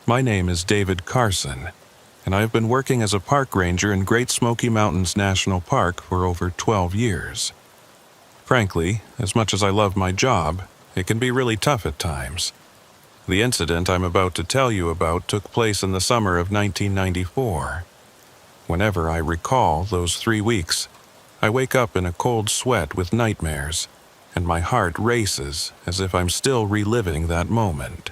My name is David Carson, and I have been working as a park ranger in Great Smoky Mountains National Park for over 12 years. Frankly, as much as I love my job, it can be really tough at times. The incident I'm about to tell you about took place in the summer of 1994. Whenever I recall those 3 weeks, I wake up in a cold sweat with nightmares, and my heart races as if I'm still reliving that moment.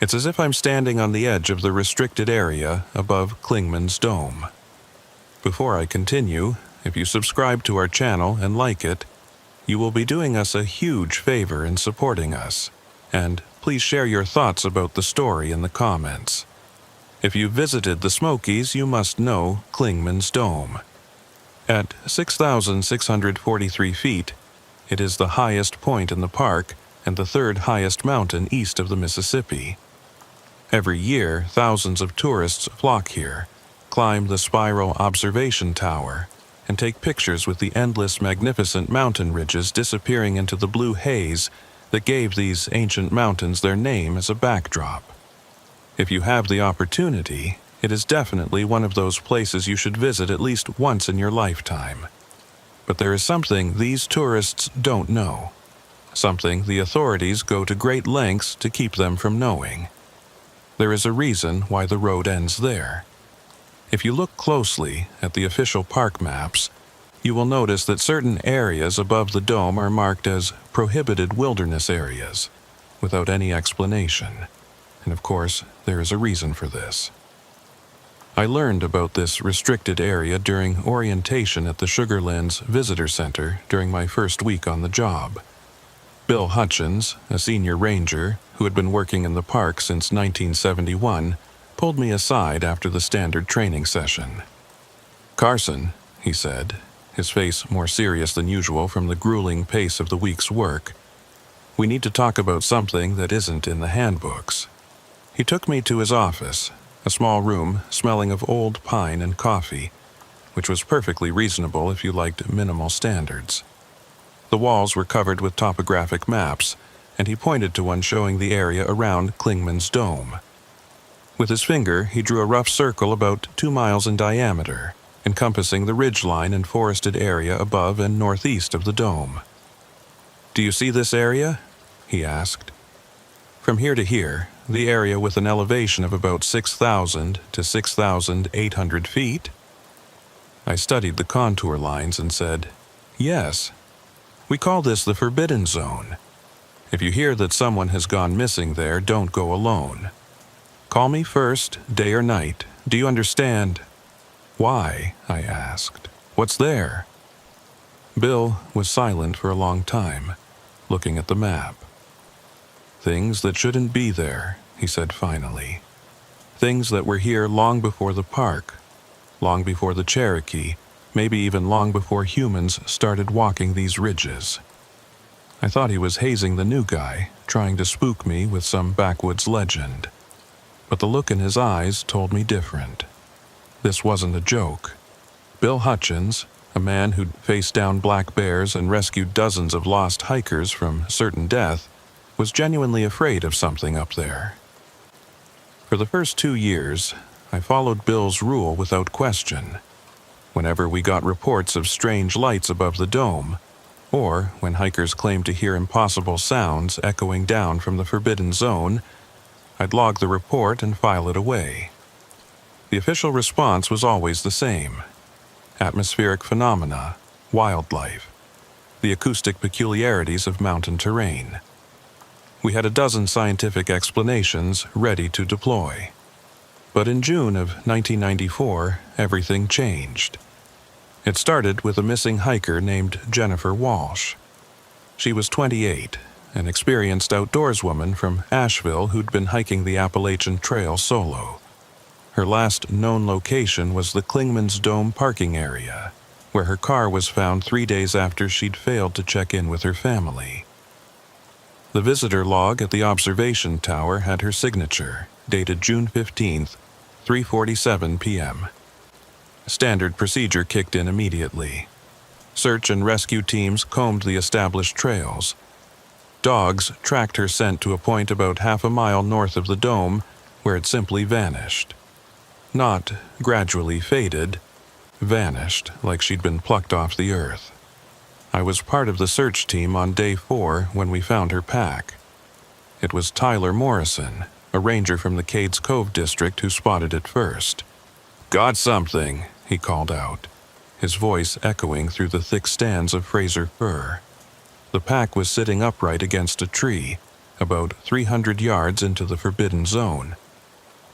It's as if I'm standing on the edge of the restricted area above Klingman's Dome. Before I continue, if you subscribe to our channel and like it, you will be doing us a huge favor in supporting us, and please share your thoughts about the story in the comments. If you visited the Smokies, you must know Klingman's Dome. At 6,643 feet, it is the highest point in the park and the third highest mountain east of the Mississippi. Every year, thousands of tourists flock here, climb the spiral observation tower, and take pictures with the endless, magnificent mountain ridges disappearing into the blue haze that gave these ancient mountains their name as a backdrop. If you have the opportunity, it is definitely one of those places you should visit at least once in your lifetime. But there is something these tourists don't know, something the authorities go to great lengths to keep them from knowing. There is a reason why the road ends there. If you look closely at the official park maps, you will notice that certain areas above the dome are marked as prohibited wilderness areas, without any explanation. And of course, there is a reason for this. I learned about this restricted area during orientation at the Sugar Lands Visitor Center during my first week on the job. Bill Hutchins, a senior ranger who had been working in the park since 1971, pulled me aside after the standard training session. "Carson," he said, his face more serious than usual from the grueling pace of the week's work, "we need to talk about something that isn't in the handbooks." He took me to his office, a small room smelling of old pine and coffee, which was perfectly reasonable if you liked minimal standards. The walls were covered with topographic maps, and he pointed to one showing the area around Klingman's Dome. With his finger, he drew a rough circle about 2 miles in diameter, encompassing the ridgeline and forested area above and northeast of the dome. "Do you see this area?" he asked. "From here to here, the area with an elevation of about 6,000 to 6,800 feet?" I studied the contour lines and said, "Yes. We call this the Forbidden Zone. If you hear that someone has gone missing there, don't go alone. Call me first, day or night. Do you understand?" "Why?" I asked. "What's there?" Bill was silent for a long time, looking at the map. "Things that shouldn't be there," he said finally. "Things that were here long before the park, long before the Cherokee, maybe even long before humans started walking these ridges." I thought he was hazing the new guy, trying to spook me with some backwoods legend. But the look in his eyes told me different. This wasn't a joke. Bill Hutchins, a man who'd faced down black bears and rescued dozens of lost hikers from certain death, was genuinely afraid of something up there. For the first 2 years, I followed Bill's rule without question. Whenever we got reports of strange lights above the dome, or when hikers claimed to hear impossible sounds echoing down from the Forbidden Zone, I'd log the report and file it away. The official response was always the same: atmospheric phenomena, wildlife, the acoustic peculiarities of mountain terrain. We had a dozen scientific explanations ready to deploy. But in June of 1994, everything changed. It started with a missing hiker named Jennifer Walsh. She was 28, an experienced outdoorswoman from Asheville who'd been hiking the Appalachian Trail solo. Her last known location was the Klingman's Dome parking area, where her car was found 3 days after she'd failed to check in with her family. The visitor log at the observation tower had her signature, dated June 15th, 3:47 p.m. Standard procedure kicked in immediately. Search and rescue teams combed the established trails. Dogs tracked her scent to a point about half a mile north of the dome, where it simply vanished. Not gradually faded, vanished like she'd been plucked off the earth. I was part of the search team on day 4 when we found her pack. It was Tyler Morrison, a ranger from the Cades Cove district, who spotted it first. "Got something," he called out, his voice echoing through the thick stands of Fraser fir. The pack was sitting upright against a tree, about 300 yards into the forbidden zone.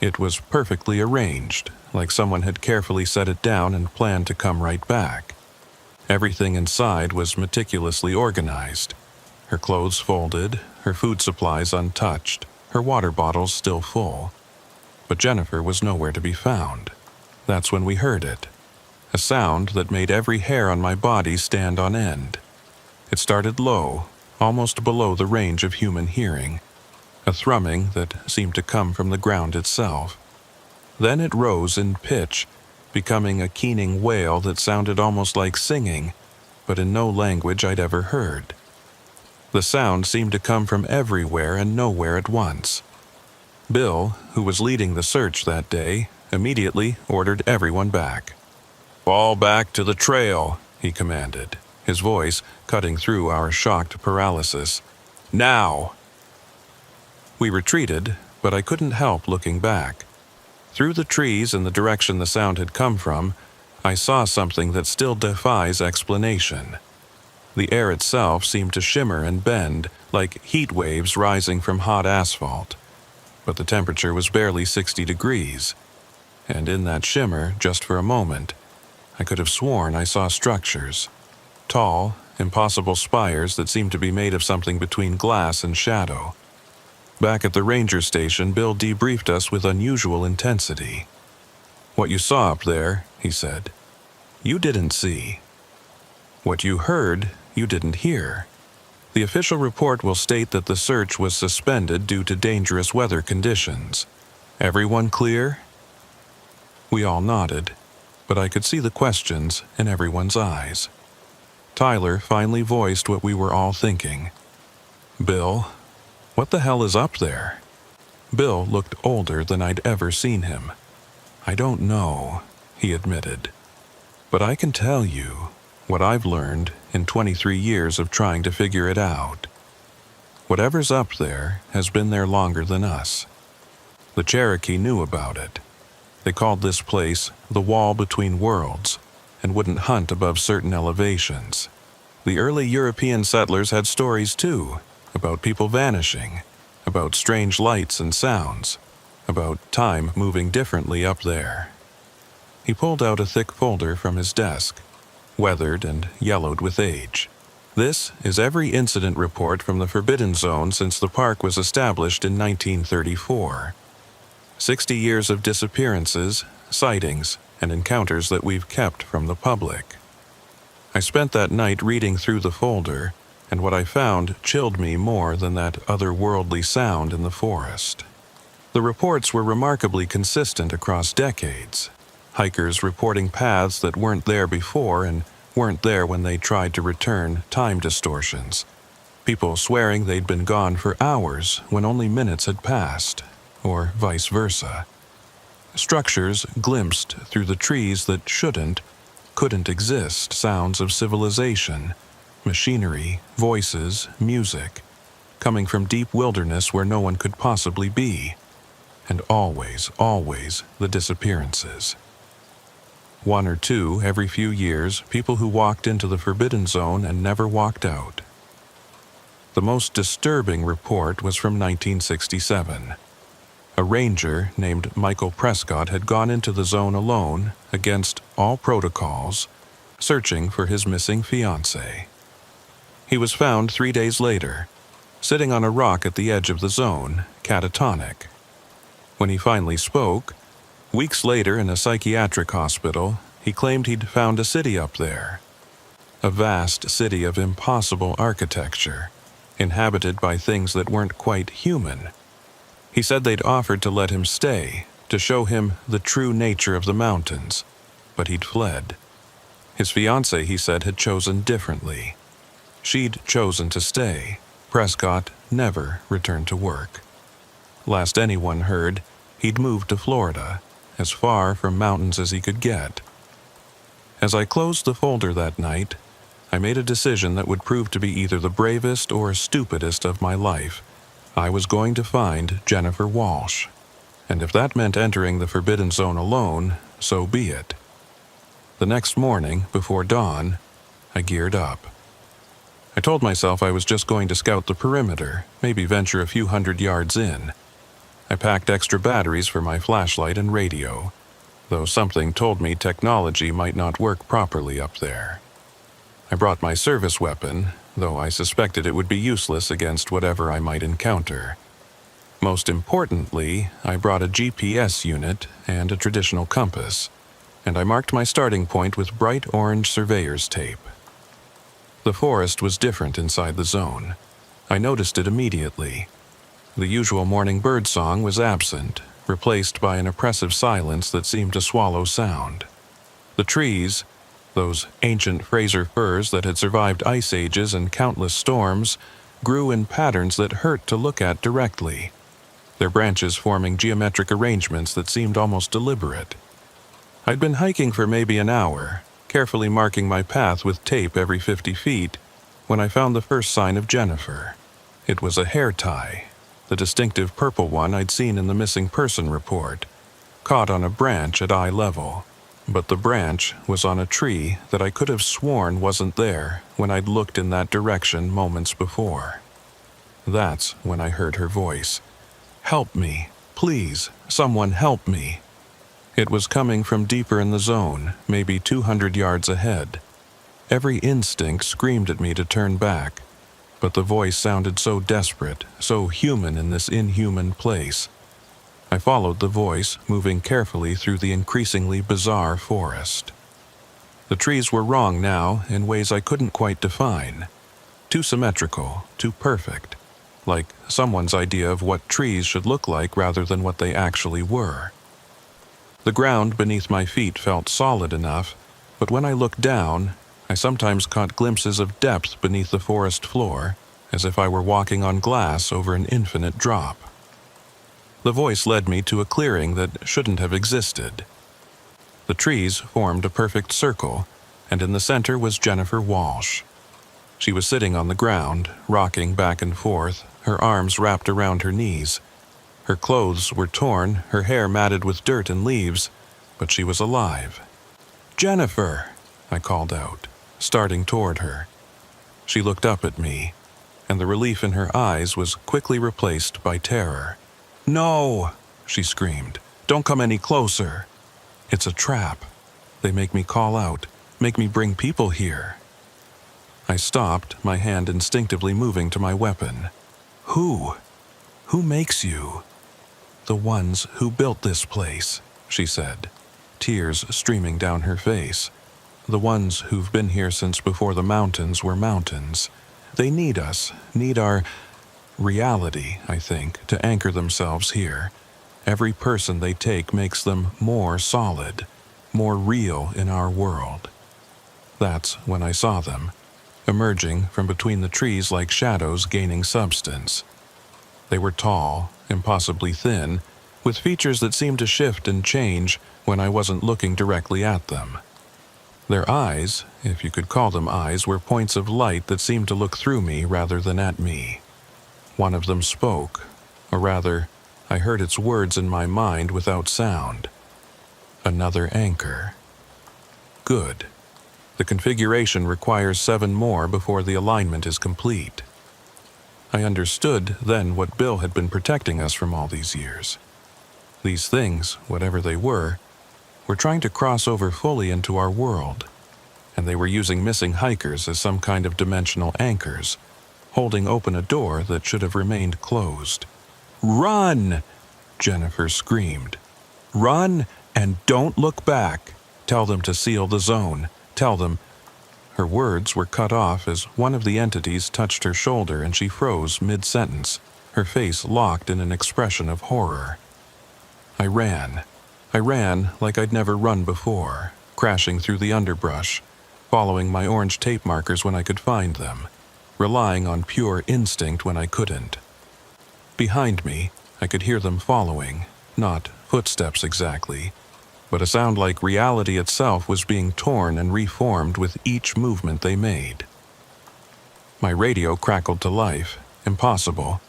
It was perfectly arranged, like someone had carefully set it down and planned to come right back. Everything inside was meticulously organized. Her clothes folded, her food supplies untouched, her water bottles still full. But Jennifer was nowhere to be found. That's when we heard it. A sound that made every hair on my body stand on end. It started low, almost below the range of human hearing. A thrumming that seemed to come from the ground itself. Then it rose in pitch, becoming a keening wail that sounded almost like singing, but in no language I'd ever heard. The sound seemed to come from everywhere and nowhere at once. Bill, who was leading the search that day, immediately ordered everyone back. "Fall back to the trail," he commanded, his voice cutting through our shocked paralysis. "Now!" We retreated, but I couldn't help looking back. Through the trees in the direction the sound had come from, I saw something that still defies explanation. The air itself seemed to shimmer and bend, like heat waves rising from hot asphalt. But the temperature was barely 60 degrees. And in that shimmer, just for a moment, I could have sworn I saw structures. Tall, impossible spires that seemed to be made of something between glass and shadow. Back at the ranger station, Bill debriefed us with unusual intensity. "What you saw up there," he said, "you didn't see. What you heard, you didn't hear. The official report will state that the search was suspended due to dangerous weather conditions. Everyone clear?" We all nodded, but I could see the questions in everyone's eyes. Tyler finally voiced what we were all thinking. "Bill, what the hell is up there?" Bill looked older than I'd ever seen him. "I don't know," he admitted. "But I can tell you what I've learned in 23 years of trying to figure it out. Whatever's up there has been there longer than us. The Cherokee knew about it. They called this place the Wall Between Worlds and wouldn't hunt above certain elevations. The early European settlers had stories too, about people vanishing, about strange lights and sounds, about time moving differently up there." He pulled out a thick folder from his desk, weathered and yellowed with age. "This is every incident report from the Forbidden Zone since the park was established in 1934. 60 years of disappearances, sightings, and encounters that we've kept from the public." I spent that night reading through the folder, and what I found chilled me more than that otherworldly sound in the forest. The reports were remarkably consistent across decades. Hikers reporting paths that weren't there before and weren't there when they tried to return time distortions. People swearing they'd been gone for hours when only minutes had passed, or vice versa. Structures glimpsed through the trees that couldn't exist, sounds of civilization, machinery, voices, music, coming from deep wilderness where no one could possibly be. And always, always the disappearances. 1 or 2 every few years, people who walked into the Forbidden Zone and never walked out. The most disturbing report was from 1967. A ranger named Michael Prescott had gone into the zone alone, against all protocols, searching for his missing fiancée. He was found 3 days later, sitting on a rock at the edge of the zone, catatonic. When he finally spoke, weeks later in a psychiatric hospital, he claimed he'd found a city up there. A vast city of impossible architecture, inhabited by things that weren't quite human. He said they'd offered to let him stay, to show him the true nature of the mountains, but he'd fled. His fiancée, he said, had chosen differently. She'd chosen to stay. Prescott never returned to work. Last anyone heard, He'd moved to Florida, as far from mountains as he could get. As I closed the folder that night, I made a decision that would prove to be either the bravest or stupidest of my life. I was going to find Jennifer Walsh, and if that meant entering the Forbidden Zone alone, so be it. The next morning, before dawn, I geared up. I told myself I was just going to scout the perimeter, maybe venture a few 100 yards in. I packed extra batteries for my flashlight and radio, though something told me technology might not work properly up there. I brought my service weapon, though I suspected it would be useless against whatever I might encounter. Most importantly, I brought a GPS unit and a traditional compass, and I marked my starting point with bright orange surveyor's tape. The forest was different inside the zone. I noticed it immediately. The usual morning birdsong was absent, replaced by an oppressive silence that seemed to swallow sound. The trees, those ancient Fraser firs that had survived ice ages and countless storms, grew in patterns that hurt to look at directly, their branches forming geometric arrangements that seemed almost deliberate. I'd been hiking for maybe an hour, carefully marking my path with tape every 50 feet, when I found the first sign of Jennifer. It was a hair tie, the distinctive purple one I'd seen in the missing person report, caught on a branch at eye level. But the branch was on a tree that I could have sworn wasn't there when I'd looked in that direction moments before. That's when I heard her voice. "Help me, please, someone help me." It was coming from deeper in the zone, maybe 200 yards ahead. Every instinct screamed at me to turn back, but the voice sounded so desperate, so human in this inhuman place. I followed the voice, moving carefully through the increasingly bizarre forest. The trees were wrong now in ways I couldn't quite define. Too symmetrical, too perfect, like someone's idea of what trees should look like rather than what they actually were. The ground beneath my feet felt solid enough, but when I looked down, I sometimes caught glimpses of depth beneath the forest floor, as if I were walking on glass over an infinite drop. The voice led me to a clearing that shouldn't have existed. The trees formed a perfect circle, and in the center was Jennifer Walsh. She was sitting on the ground, rocking back and forth, her arms wrapped around her knees. Her clothes were torn, her hair matted with dirt and leaves, but she was alive. "Jennifer!" I called out, starting toward her. She looked up at me, and the relief in her eyes was quickly replaced by terror. "No!" she screamed. "Don't come any closer. It's a trap. They make me call out, make me bring people here." I stopped, my hand instinctively moving to my weapon. Who? Who makes you?" "The ones who built this place," she said, tears streaming down her face. "The ones who've been here since before the mountains were mountains. They need us, need our reality, I think, to anchor themselves here. Every person they take makes them more solid, more real in our world." That's when I saw them, emerging from between the trees like shadows gaining substance. They were tall, impossibly thin, with features that seemed to shift and change when I wasn't looking directly at them. Their eyes, if you could call them eyes, were points of light that seemed to look through me rather than at me. One of them spoke, or rather, I heard its words in my mind without sound. "Another anchor." Good. The configuration requires 7 more before the alignment is complete. I understood then what Bill had been protecting us from all these years. These things, whatever they were trying to cross over fully into our world, and they were using missing hikers as some kind of dimensional anchors, holding open a door that should have remained closed. "Run!" Jennifer screamed. "Run and don't look back. Tell them to seal the zone. Tell them—" Her words were cut off as one of the entities touched her shoulder and she froze mid-sentence, her face locked in an expression of horror. I ran like I'd never run before, crashing through the underbrush, following my orange tape markers when I could find them, relying on pure instinct when I couldn't. Behind me, I could hear them following, not footsteps exactly, but a sound like reality itself was being torn and reformed with each movement they made. My radio crackled to life, impossible,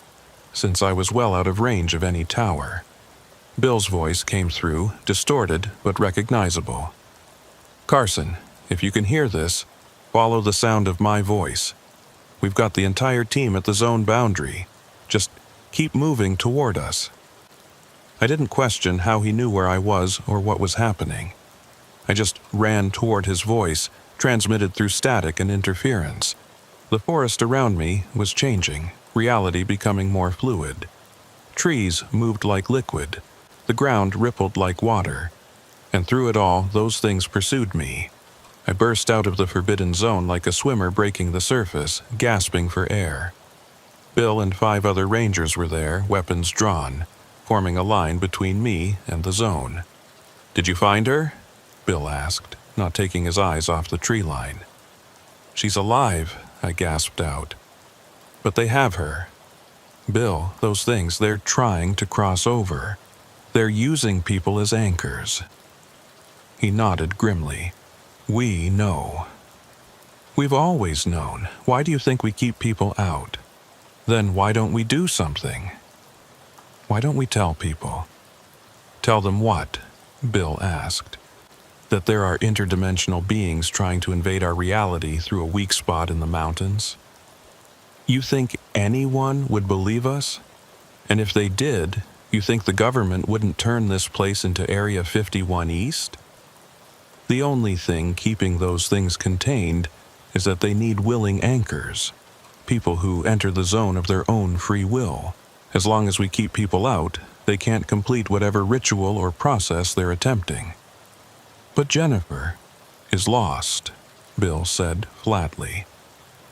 since I was well out of range of any tower. Bill's voice came through, distorted but recognizable. "Carson, if you can hear this, follow the sound of my voice. We've got the entire team at the zone boundary. Just keep moving toward us." I didn't question how he knew where I was or what was happening. I just ran toward his voice, transmitted through static and interference. The forest around me was changing, reality becoming more fluid. Trees moved like liquid, the ground rippled like water, and through it all, those things pursued me. I burst out of the forbidden zone like a swimmer breaking the surface, gasping for air. Bill and 5 other rangers were there, weapons drawn, forming a line between me and the zone. "Did you find her?" Bill asked, not taking his eyes off the tree line. "She's alive," I gasped out. "But they have her." "Bill, those things, they're trying to cross over. They're using people as anchors." He nodded grimly. "We know." "We've always known. Why do you think we keep people out? Then why don't we do something? Why don't we tell people?" "Tell them what?" Bill asked. "That there are interdimensional beings trying to invade our reality through a weak spot in the mountains? You think anyone would believe us? And if they did, you think the government wouldn't turn this place into Area 51 East? The only thing keeping those things contained is that they need willing anchors, people who enter the zone of their own free will. As long as we keep people out, they can't complete whatever ritual or process they're attempting." "But Jennifer is lost," Bill said flatly.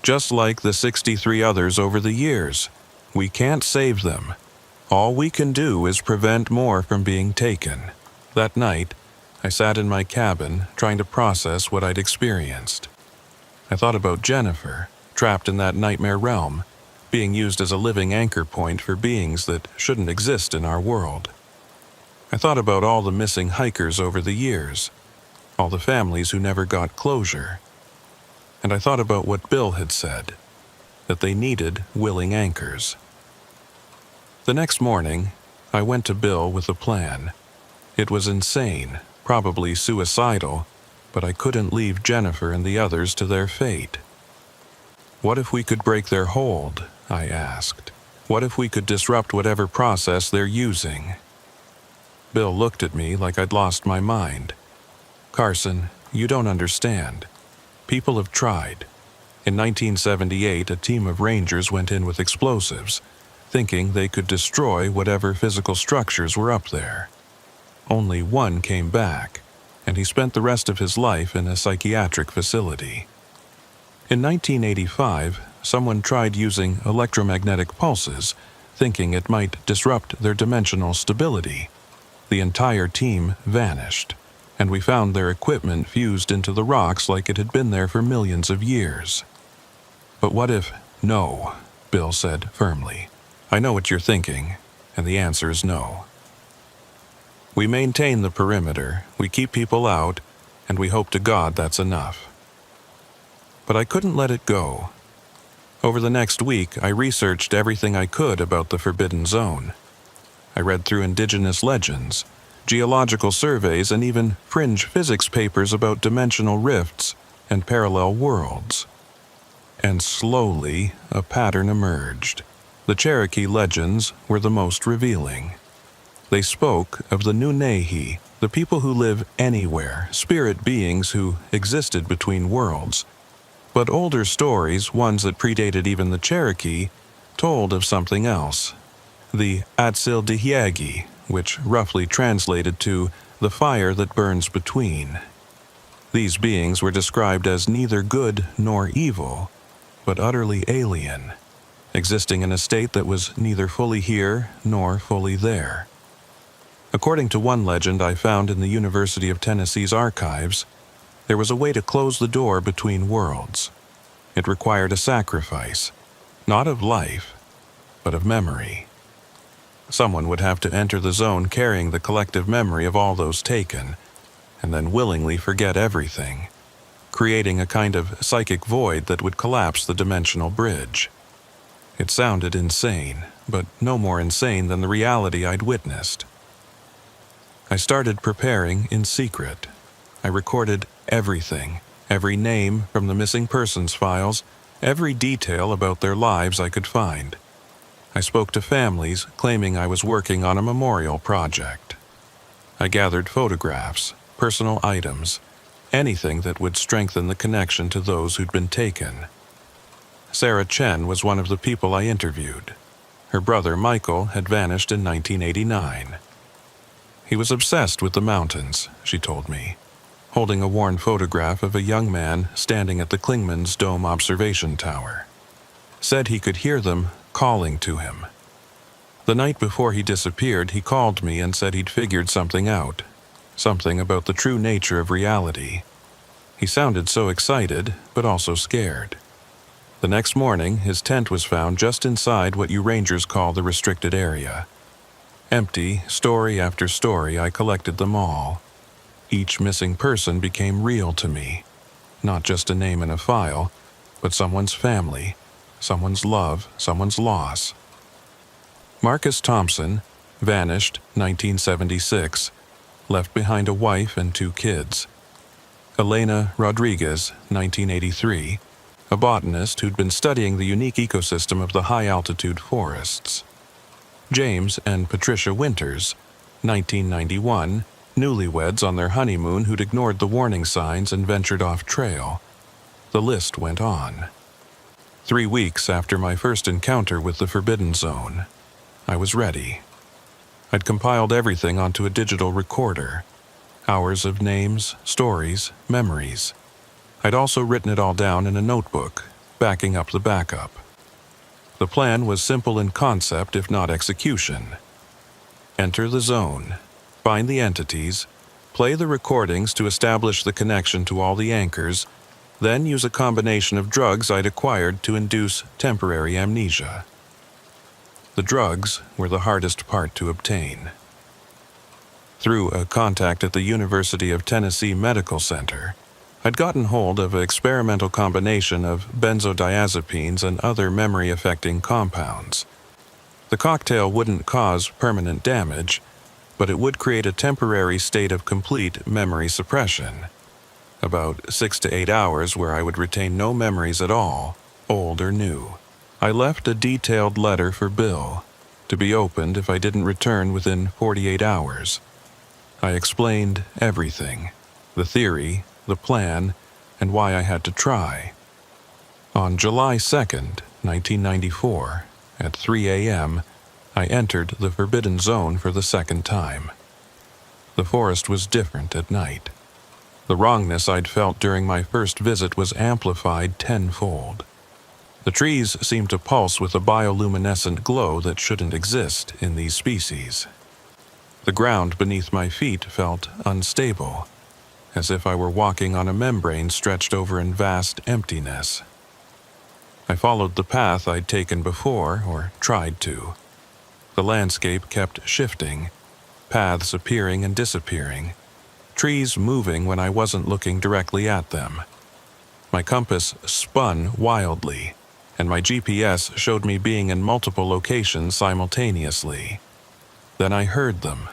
"Just like the 63 others over the years. We can't save them. All we can do is prevent more from being taken." That night, I sat in my cabin trying to process what I'd experienced. I thought about Jennifer, trapped in that nightmare realm, being used as a living anchor point for beings that shouldn't exist in our world. I thought about all the missing hikers over the years, all the families who never got closure. And I thought about what Bill had said, that they needed willing anchors. The next morning, I went to Bill with a plan. It was insane, probably suicidal, but I couldn't leave Jennifer and the others to their fate. "What if we could break their hold?" I asked. "What if we could disrupt whatever process they're using?" Bill looked at me like I'd lost my mind. "Carson, you don't understand. People have tried. In 1978, a team of rangers went in with explosives, thinking they could destroy whatever physical structures were up there. Only one came back, and he spent the rest of his life in a psychiatric facility. In 1985, someone tried using electromagnetic pulses, thinking it might disrupt their dimensional stability. The entire team vanished, and we found their equipment fused into the rocks like it had been there for millions of years. But what if... No, Bill said firmly. I know what you're thinking, and the answer is no. We maintain the perimeter, we keep people out, and we hope to God that's enough. But I couldn't let it go. Over the next week, I researched everything I could about the Forbidden Zone. I read through indigenous legends, geological surveys, and even fringe physics papers about dimensional rifts and parallel worlds. And slowly, a pattern emerged. The Cherokee legends were the most revealing. They spoke of the Nunehi, the people who live anywhere, spirit beings who existed between worlds. But older stories, ones that predated even the Cherokee, told of something else. The Atsildihiagi, which roughly translated to the fire that burns between. These beings were described as neither good nor evil, but utterly alien, existing in a state that was neither fully here nor fully there. According to one legend I found in the University of Tennessee's archives, there was a way to close the door between worlds. It required a sacrifice, not of life, but of memory. Someone would have to enter the zone carrying the collective memory of all those taken, and then willingly forget everything, creating a kind of psychic void that would collapse the dimensional bridge. It sounded insane, but no more insane than the reality I'd witnessed. I started preparing in secret. I recorded everything, every name from the missing persons files, every detail about their lives I could find. I spoke to families claiming I was working on a memorial project. I gathered photographs, personal items, anything that would strengthen the connection to those who'd been taken. Sarah Chen was one of the people I interviewed. Her brother Michael had vanished in 1989. He was obsessed with the mountains, she told me, holding a worn photograph of a young man standing at the Klingman's Dome observation tower. Said he could hear them calling to him. The night before he disappeared, he called me and said he'd figured something out, something about the true nature of reality. He sounded so excited, but also scared. The next morning, his tent was found just inside what you rangers call the restricted area. Empty, story after story, I collected them all. Each missing person became real to me. Not just a name in a file, but someone's family, someone's love, someone's loss. Marcus Thompson, vanished 1976, left behind a wife and 2 kids. Elena Rodriguez, 1983, a botanist who'd been studying the unique ecosystem of the high-altitude forests. James and Patricia Winters, 1991, newlyweds on their honeymoon who'd ignored the warning signs and ventured off trail. The list went on. 3 weeks after my first encounter with the Forbidden Zone, I was ready. I'd compiled everything onto a digital recorder. Hours of names, stories, memories. I'd also written it all down in a notebook, backing up the backup. The plan was simple in concept, if not execution. Enter the zone, find the entities, play the recordings to establish the connection to all the anchors, then use a combination of drugs I'd acquired to induce temporary amnesia. The drugs were the hardest part to obtain. Through a contact at the University of Tennessee Medical Center, I'd gotten hold of an experimental combination of benzodiazepines and other memory-affecting compounds. The cocktail wouldn't cause permanent damage, but it would create a temporary state of complete memory suppression. About 6 to 8 hours where I would retain no memories at all, old or new. I left a detailed letter for Bill, to be opened if I didn't return within 48 hours. I explained everything, the theory, the plan, and why I had to try. On July 2nd, 1994, at 3 a.m., I entered the Forbidden Zone for the second time. The forest was different at night. The wrongness I'd felt during my first visit was amplified tenfold. The trees seemed to pulse with a bioluminescent glow that shouldn't exist in these species. The ground beneath my feet felt unstable, as if I were walking on a membrane stretched over in vast emptiness. I followed the path I'd taken before, or tried to. The landscape kept shifting, paths appearing and disappearing, trees moving when I wasn't looking directly at them. My compass spun wildly, and my GPS showed me being in multiple locations simultaneously. Then I heard them,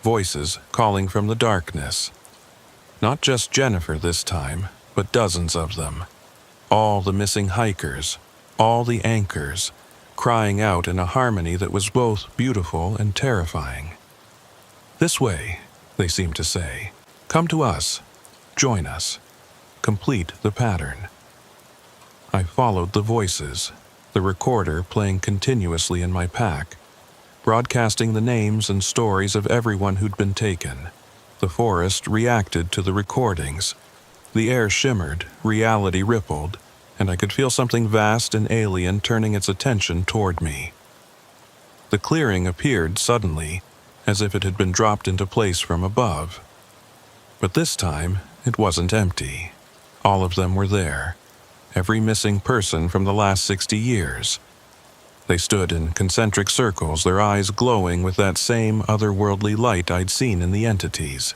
voices calling from the darkness. Not just Jennifer this time, but dozens of them. All the missing hikers, all the anchors, crying out in a harmony that was both beautiful and terrifying. "This way," they seemed to say. "Come to us. Join us. Complete the pattern." I followed the voices, the recorder playing continuously in my pack, broadcasting the names and stories of everyone who'd been taken. The forest reacted to the recordings. The air shimmered, reality rippled, and I could feel something vast and alien turning its attention toward me. The clearing appeared suddenly, as if it had been dropped into place from above. But this time, it wasn't empty. All of them were there. Every missing person from the last 60 years. They stood in concentric circles, their eyes glowing with that same otherworldly light I'd seen in the entities.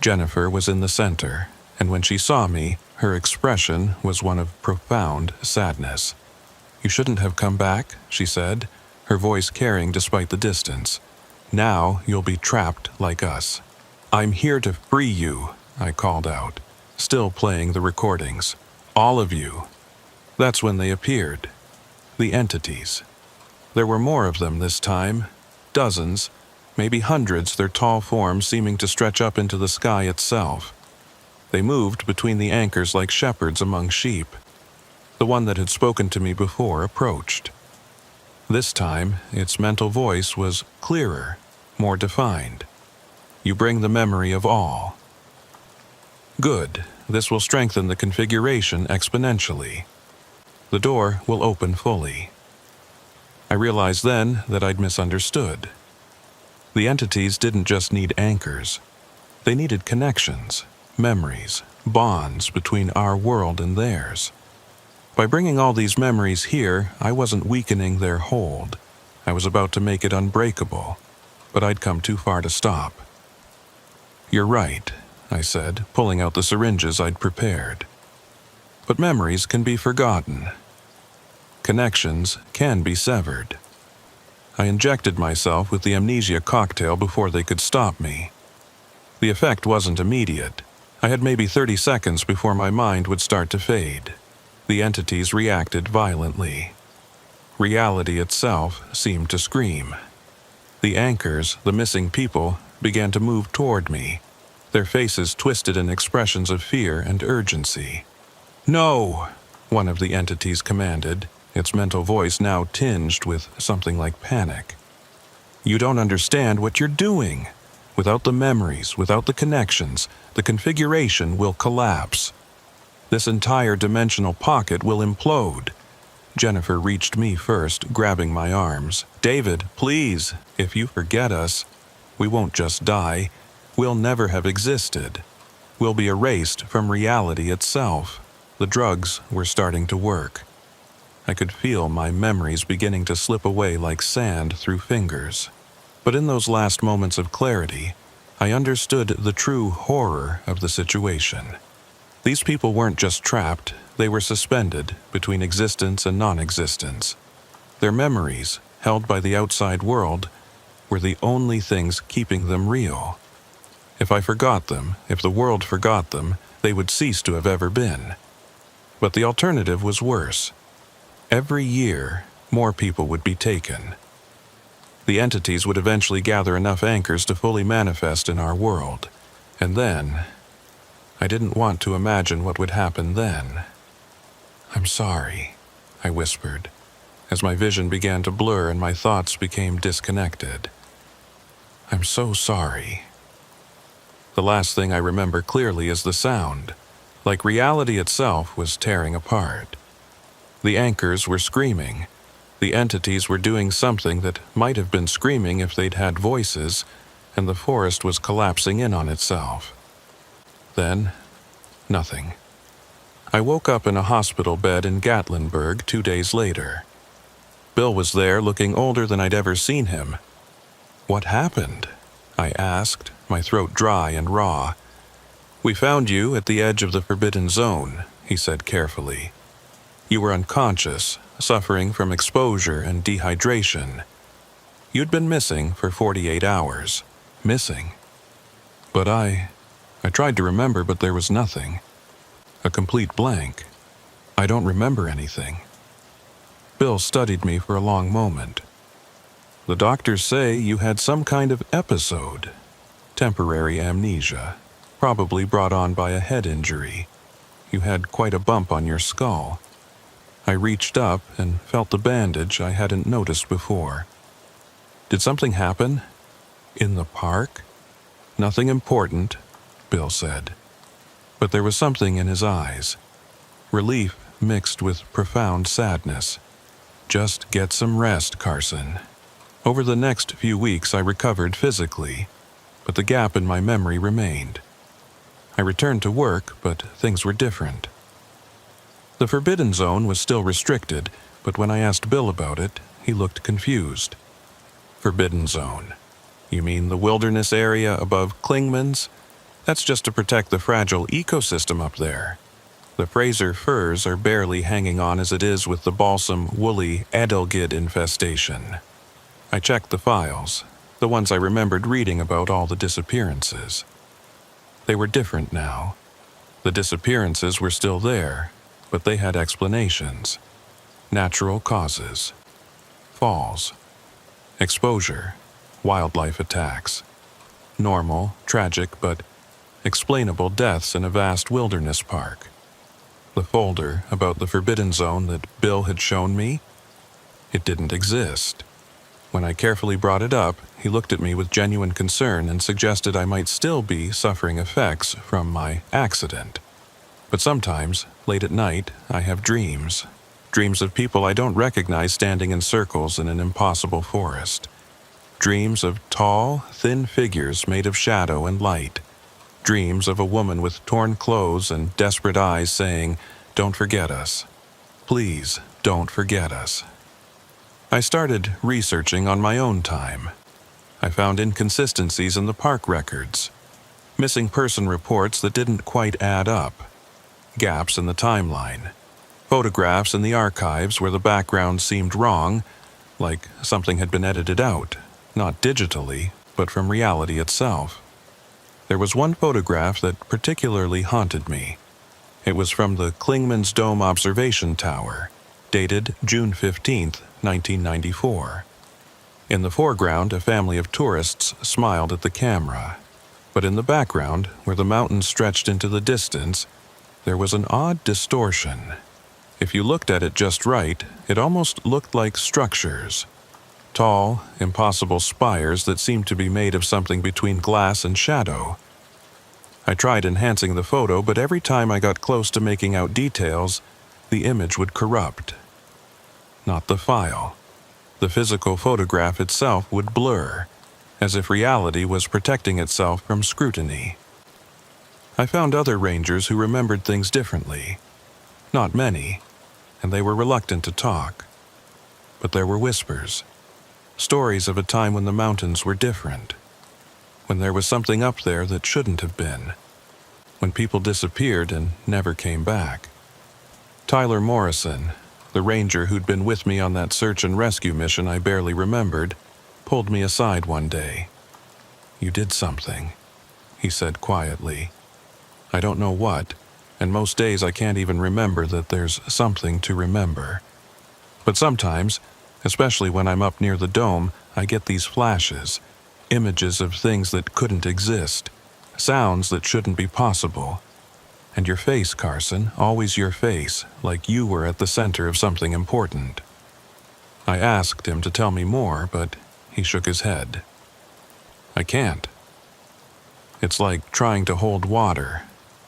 Jennifer was in the center, and when she saw me, her expression was one of profound sadness. "You shouldn't have come back," she said, her voice carrying despite the distance. "Now you'll be trapped like us." "I'm here to free you," I called out, still playing the recordings. "All of you." That's when they appeared. The entities. There were more of them this time. Dozens, maybe hundreds, their tall forms seeming to stretch up into the sky itself. They moved between the anchors like shepherds among sheep. The one that had spoken to me before approached. This time, its mental voice was clearer, more defined. "You bring the memory of all." Good. This will strengthen the configuration exponentially. The door will open fully. I realized then that I'd misunderstood. The entities didn't just need anchors. They needed connections, memories, bonds between our world and theirs. By bringing all these memories here, I wasn't weakening their hold. I was about to make it unbreakable, but I'd come too far to stop. "You're right," I said, pulling out the syringes I'd prepared. "But memories can be forgotten. Connections can be severed." I injected myself with the amnesia cocktail before they could stop me. The effect wasn't immediate. I had maybe 30 seconds before my mind would start to fade. The entities reacted violently. Reality itself seemed to scream. The anchors, the missing people, began to move toward me, their faces twisted in expressions of fear and urgency. "No!" one of the entities commanded, its mental voice now tinged with something like panic. "You don't understand what you're doing. Without the memories, without the connections, the configuration will collapse. This entire dimensional pocket will implode." Jennifer reached me first, grabbing my arms. "David, please, if you forget us, we won't just die. We'll never have existed. We'll be erased from reality itself." The drugs were starting to work. I could feel my memories beginning to slip away like sand through fingers. But in those last moments of clarity, I understood the true horror of the situation. These people weren't just trapped, they were suspended between existence and non-existence. Their memories, held by the outside world, were the only things keeping them real. If I forgot them, if the world forgot them, they would cease to have ever been. But the alternative was worse. Every year, more people would be taken. The entities would eventually gather enough anchors to fully manifest in our world. And then, I didn't want to imagine what would happen then. "I'm sorry," I whispered, as my vision began to blur and my thoughts became disconnected. "I'm so sorry." The last thing I remember clearly is the sound, like reality itself was tearing apart. The anchors were screaming. The entities were doing something that might have been screaming if they'd had voices, and the forest was collapsing in on itself. Then, nothing. I woke up in a hospital bed in Gatlinburg 2 days later. Bill was there, looking older than I'd ever seen him. "What happened?" I asked, my throat dry and raw. "We found you at the edge of the forbidden zone," he said carefully. "You were unconscious, suffering from exposure and dehydration. You'd been missing for 48 hours. Missing. But I tried to remember, but there was nothing. A complete blank. I don't remember anything." Bill studied me for a long moment. "The doctors say you had some kind of episode. Temporary amnesia, probably brought on by a head injury. You had quite a bump on your skull." I reached up and felt the bandage I hadn't noticed before. "Did something happen? In the park?" "Nothing important," Bill said. But there was something in his eyes. Relief mixed with profound sadness. "Just get some rest, Carson." Over the next few weeks I recovered physically, but the gap in my memory remained. I returned to work, but things were different. The Forbidden Zone was still restricted, but when I asked Bill about it, he looked confused. Forbidden Zone. You mean the wilderness area above Klingman's? That's just to protect the fragile ecosystem up there. The Fraser firs are barely hanging on as it is with the balsam woolly adelgid infestation. I checked the files, the ones I remembered reading about all the disappearances. They were different now. The disappearances were still there, but they had explanations. Natural causes. Falls. Exposure. Wildlife attacks. Normal, tragic, but explainable deaths in a vast wilderness park. The folder about the Forbidden Zone that Bill had shown me? It didn't exist. When I carefully brought it up, he looked at me with genuine concern and suggested I might still be suffering effects from my accident. But sometimes, late at night, I have dreams. Dreams of people I don't recognize standing in circles in an impossible forest. Dreams of tall, thin figures made of shadow and light. Dreams of a woman with torn clothes and desperate eyes saying, "Don't forget us. Please, don't forget us." I started researching on my own time. I found inconsistencies in the park records, missing person reports that didn't quite add up, gaps in the timeline, photographs in the archives where the background seemed wrong, like something had been edited out, not digitally, but from reality itself. There was one photograph that particularly haunted me. It was from the Klingman's Dome Observation Tower, dated June 15th, 1994. In the foreground, a family of tourists smiled at the camera, but in the background, where the mountains stretched into the distance, there was an odd distortion. If you looked at it just right, it almost looked like structures. Tall, impossible spires that seemed to be made of something between glass and shadow. I tried enhancing the photo, but every time I got close to making out details, the image would corrupt. Not the file. The physical photograph itself would blur, as if reality was protecting itself from scrutiny. I found other rangers who remembered things differently. Not many, and they were reluctant to talk. But there were whispers. Stories of a time when the mountains were different. When there was something up there that shouldn't have been. When people disappeared and never came back. Tyler Morrison, the ranger who'd been with me on that search and rescue mission I barely remembered, pulled me aside one day. "You did something," he said quietly. "I don't know what, and most days I can't even remember that there's something to remember. But sometimes, especially when I'm up near the dome, I get these flashes, images of things that couldn't exist, sounds that shouldn't be possible. And your face, Carson, always your face, like you were at the center of something important." I asked him to tell me more, but he shook his head. "I can't. It's like trying to hold water.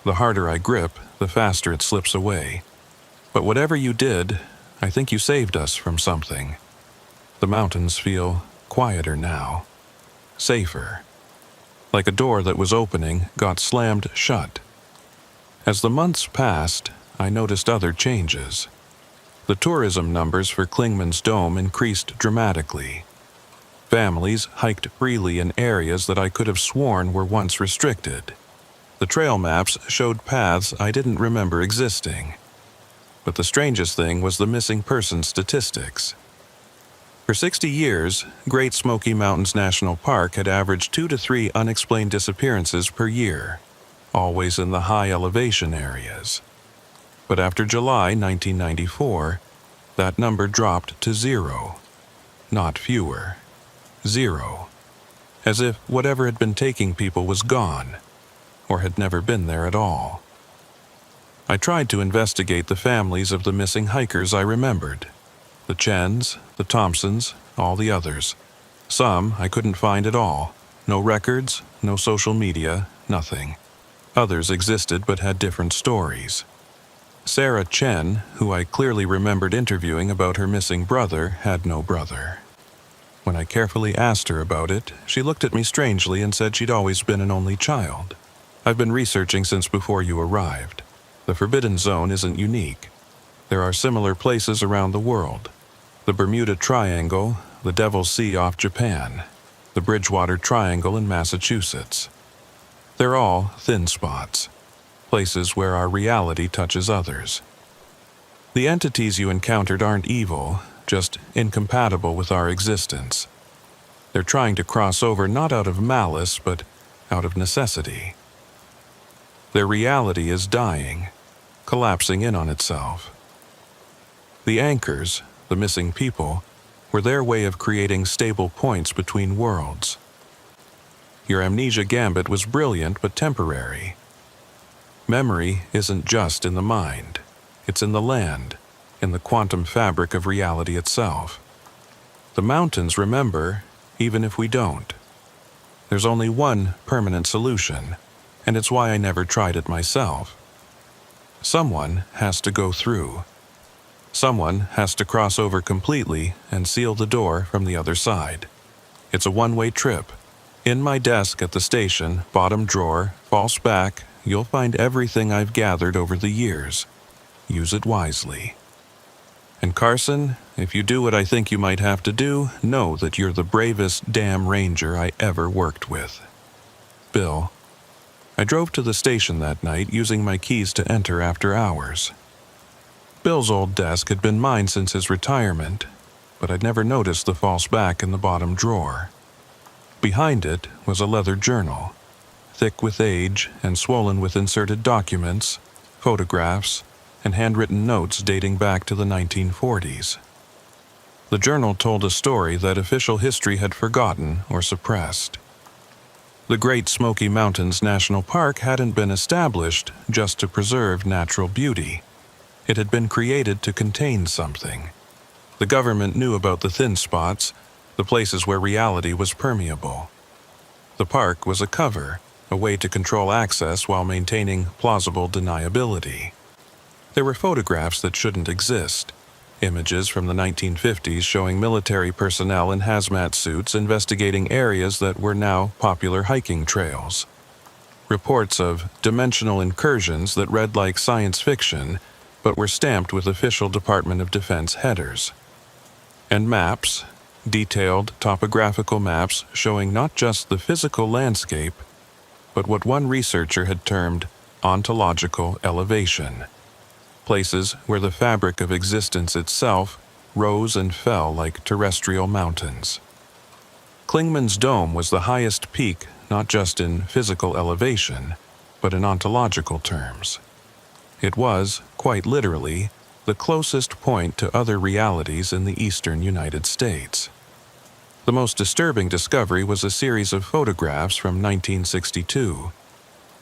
The harder I grip, the faster it slips away. But whatever you did, I think you saved us from something. The mountains feel quieter now. Safer. Like a door that was opening got slammed shut. As the months passed, I noticed other changes. The tourism numbers for Klingman's Dome increased dramatically. Families hiked freely in areas that I could have sworn were once restricted. The trail maps showed paths I didn't remember existing. But the strangest thing was the missing person statistics. For 60 years, Great Smoky Mountains National Park had averaged 2 to 3 unexplained disappearances per year, always in the high elevation areas. But after July 1994, that number dropped to 0. Not fewer. 0. As if whatever had been taking people was gone, or had never been there at all. I tried to investigate the families of the missing hikers I remembered. The Chens, the Thompsons, all the others. Some I couldn't find at all. No records, no social media, nothing. Others existed but had different stories. Sarah Chen, who I clearly remembered interviewing about her missing brother, had no brother. When I carefully asked her about it, she looked at me strangely and said she'd always been an only child. "I've been researching since before you arrived. The Forbidden Zone isn't unique. There are similar places around the world. The Bermuda Triangle, the Devil's Sea off Japan, the Bridgewater Triangle in Massachusetts. They're all thin spots, places where our reality touches others. The entities you encountered aren't evil, just incompatible with our existence. They're trying to cross over not out of malice, but out of necessity. Their reality is dying, collapsing in on itself. The anchors, the missing people, were their way of creating stable points between worlds. Your amnesia gambit was brilliant but temporary. Memory isn't just in the mind. It's in the land, in the quantum fabric of reality itself. The mountains remember, even if we don't. There's only one permanent solution, and it's why I never tried it myself. Someone has to go through. Someone has to cross over completely and seal the door from the other side. It's a one-way trip. In my desk at the station, bottom drawer, false back, you'll find everything I've gathered over the years. Use it wisely. And Carson, if you do what I think you might have to do, know that you're the bravest damn ranger I ever worked with. Bill. I drove to the station that night using my keys to enter after hours. Bill's old desk had been mine since his retirement, but I'd never noticed the false back in the bottom drawer. Behind it was a leather journal, thick with age and swollen with inserted documents, photographs, and handwritten notes dating back to the 1940s. The journal told a story that official history had forgotten or suppressed. The Great Smoky Mountains National Park hadn't been established just to preserve natural beauty. It had been created to contain something. The government knew about the thin spots, the places where reality was permeable. The park was a cover, a way to control access while maintaining plausible deniability. There were photographs that shouldn't exist, images from the 1950s showing military personnel in hazmat suits investigating areas that were now popular hiking trails. Reports of dimensional incursions that read like science fiction, but were stamped with official Department of Defense headers. And maps, detailed topographical maps showing not just the physical landscape, but what one researcher had termed ontological elevation. Places where the fabric of existence itself rose and fell like terrestrial mountains. Klingman's Dome was the highest peak not just in physical elevation, but in ontological terms. It was, quite literally, the closest point to other realities in the eastern United States. The most disturbing discovery was a series of photographs from 1962.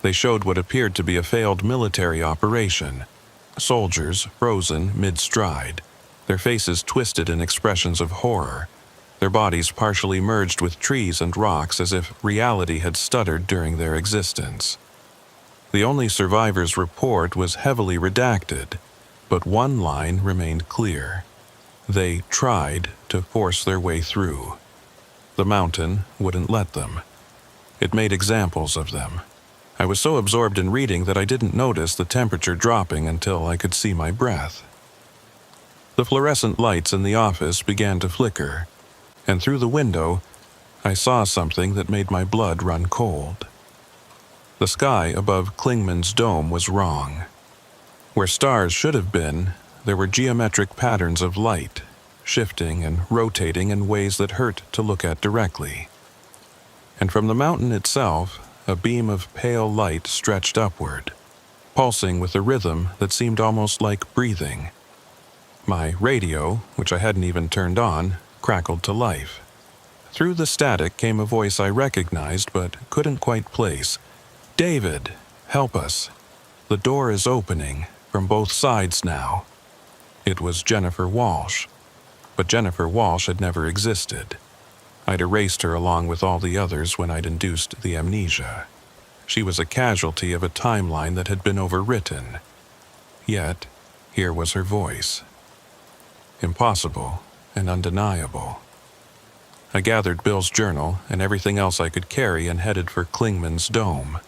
They showed what appeared to be a failed military operation. Soldiers frozen mid-stride, their faces twisted in expressions of horror, their bodies partially merged with trees and rocks as if reality had stuttered during their existence. The only survivor's report was heavily redacted, but one line remained clear. They tried to force their way through. The mountain wouldn't let them. It made examples of them. I was so absorbed in reading that I didn't notice the temperature dropping until I could see my breath. The fluorescent lights in the office began to flicker, and through the window, I saw something that made my blood run cold. The sky above Klingman's Dome was wrong. Where stars should have been, there were geometric patterns of light, shifting and rotating in ways that hurt to look at directly. And from the mountain itself, a beam of pale light stretched upward, pulsing with a rhythm that seemed almost like breathing. My radio, which I hadn't even turned on, crackled to life. Through the static came a voice I recognized but couldn't quite place. "David, help us. The door is opening, from both sides now." It was Jennifer Walsh. But Jennifer Walsh had never existed. I'd erased her along with all the others when I'd induced the amnesia. She was a casualty of a timeline that had been overwritten. Yet, here was her voice. Impossible and undeniable. I gathered Bill's journal and everything else I could carry and headed for Klingman's Dome.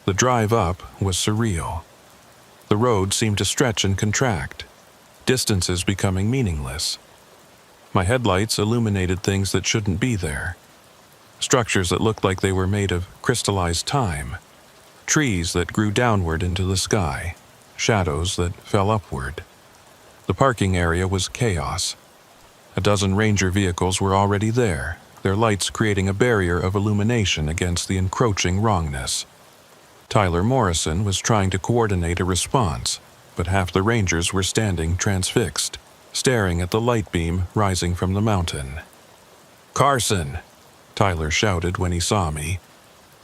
The drive up was surreal. The road seemed to stretch and contract. distances becoming meaningless. My headlights illuminated things that shouldn't be there. Structures that looked like they were made of crystallized time. Trees that grew downward into the sky. Shadows that fell upward. The parking area was chaos. A dozen ranger vehicles were already there, their lights creating a barrier of illumination against the encroaching wrongness. Tyler Morrison was trying to coordinate a response, but half the rangers were standing transfixed, staring at the light beam rising from the mountain. "Carson!" Tyler shouted when he saw me.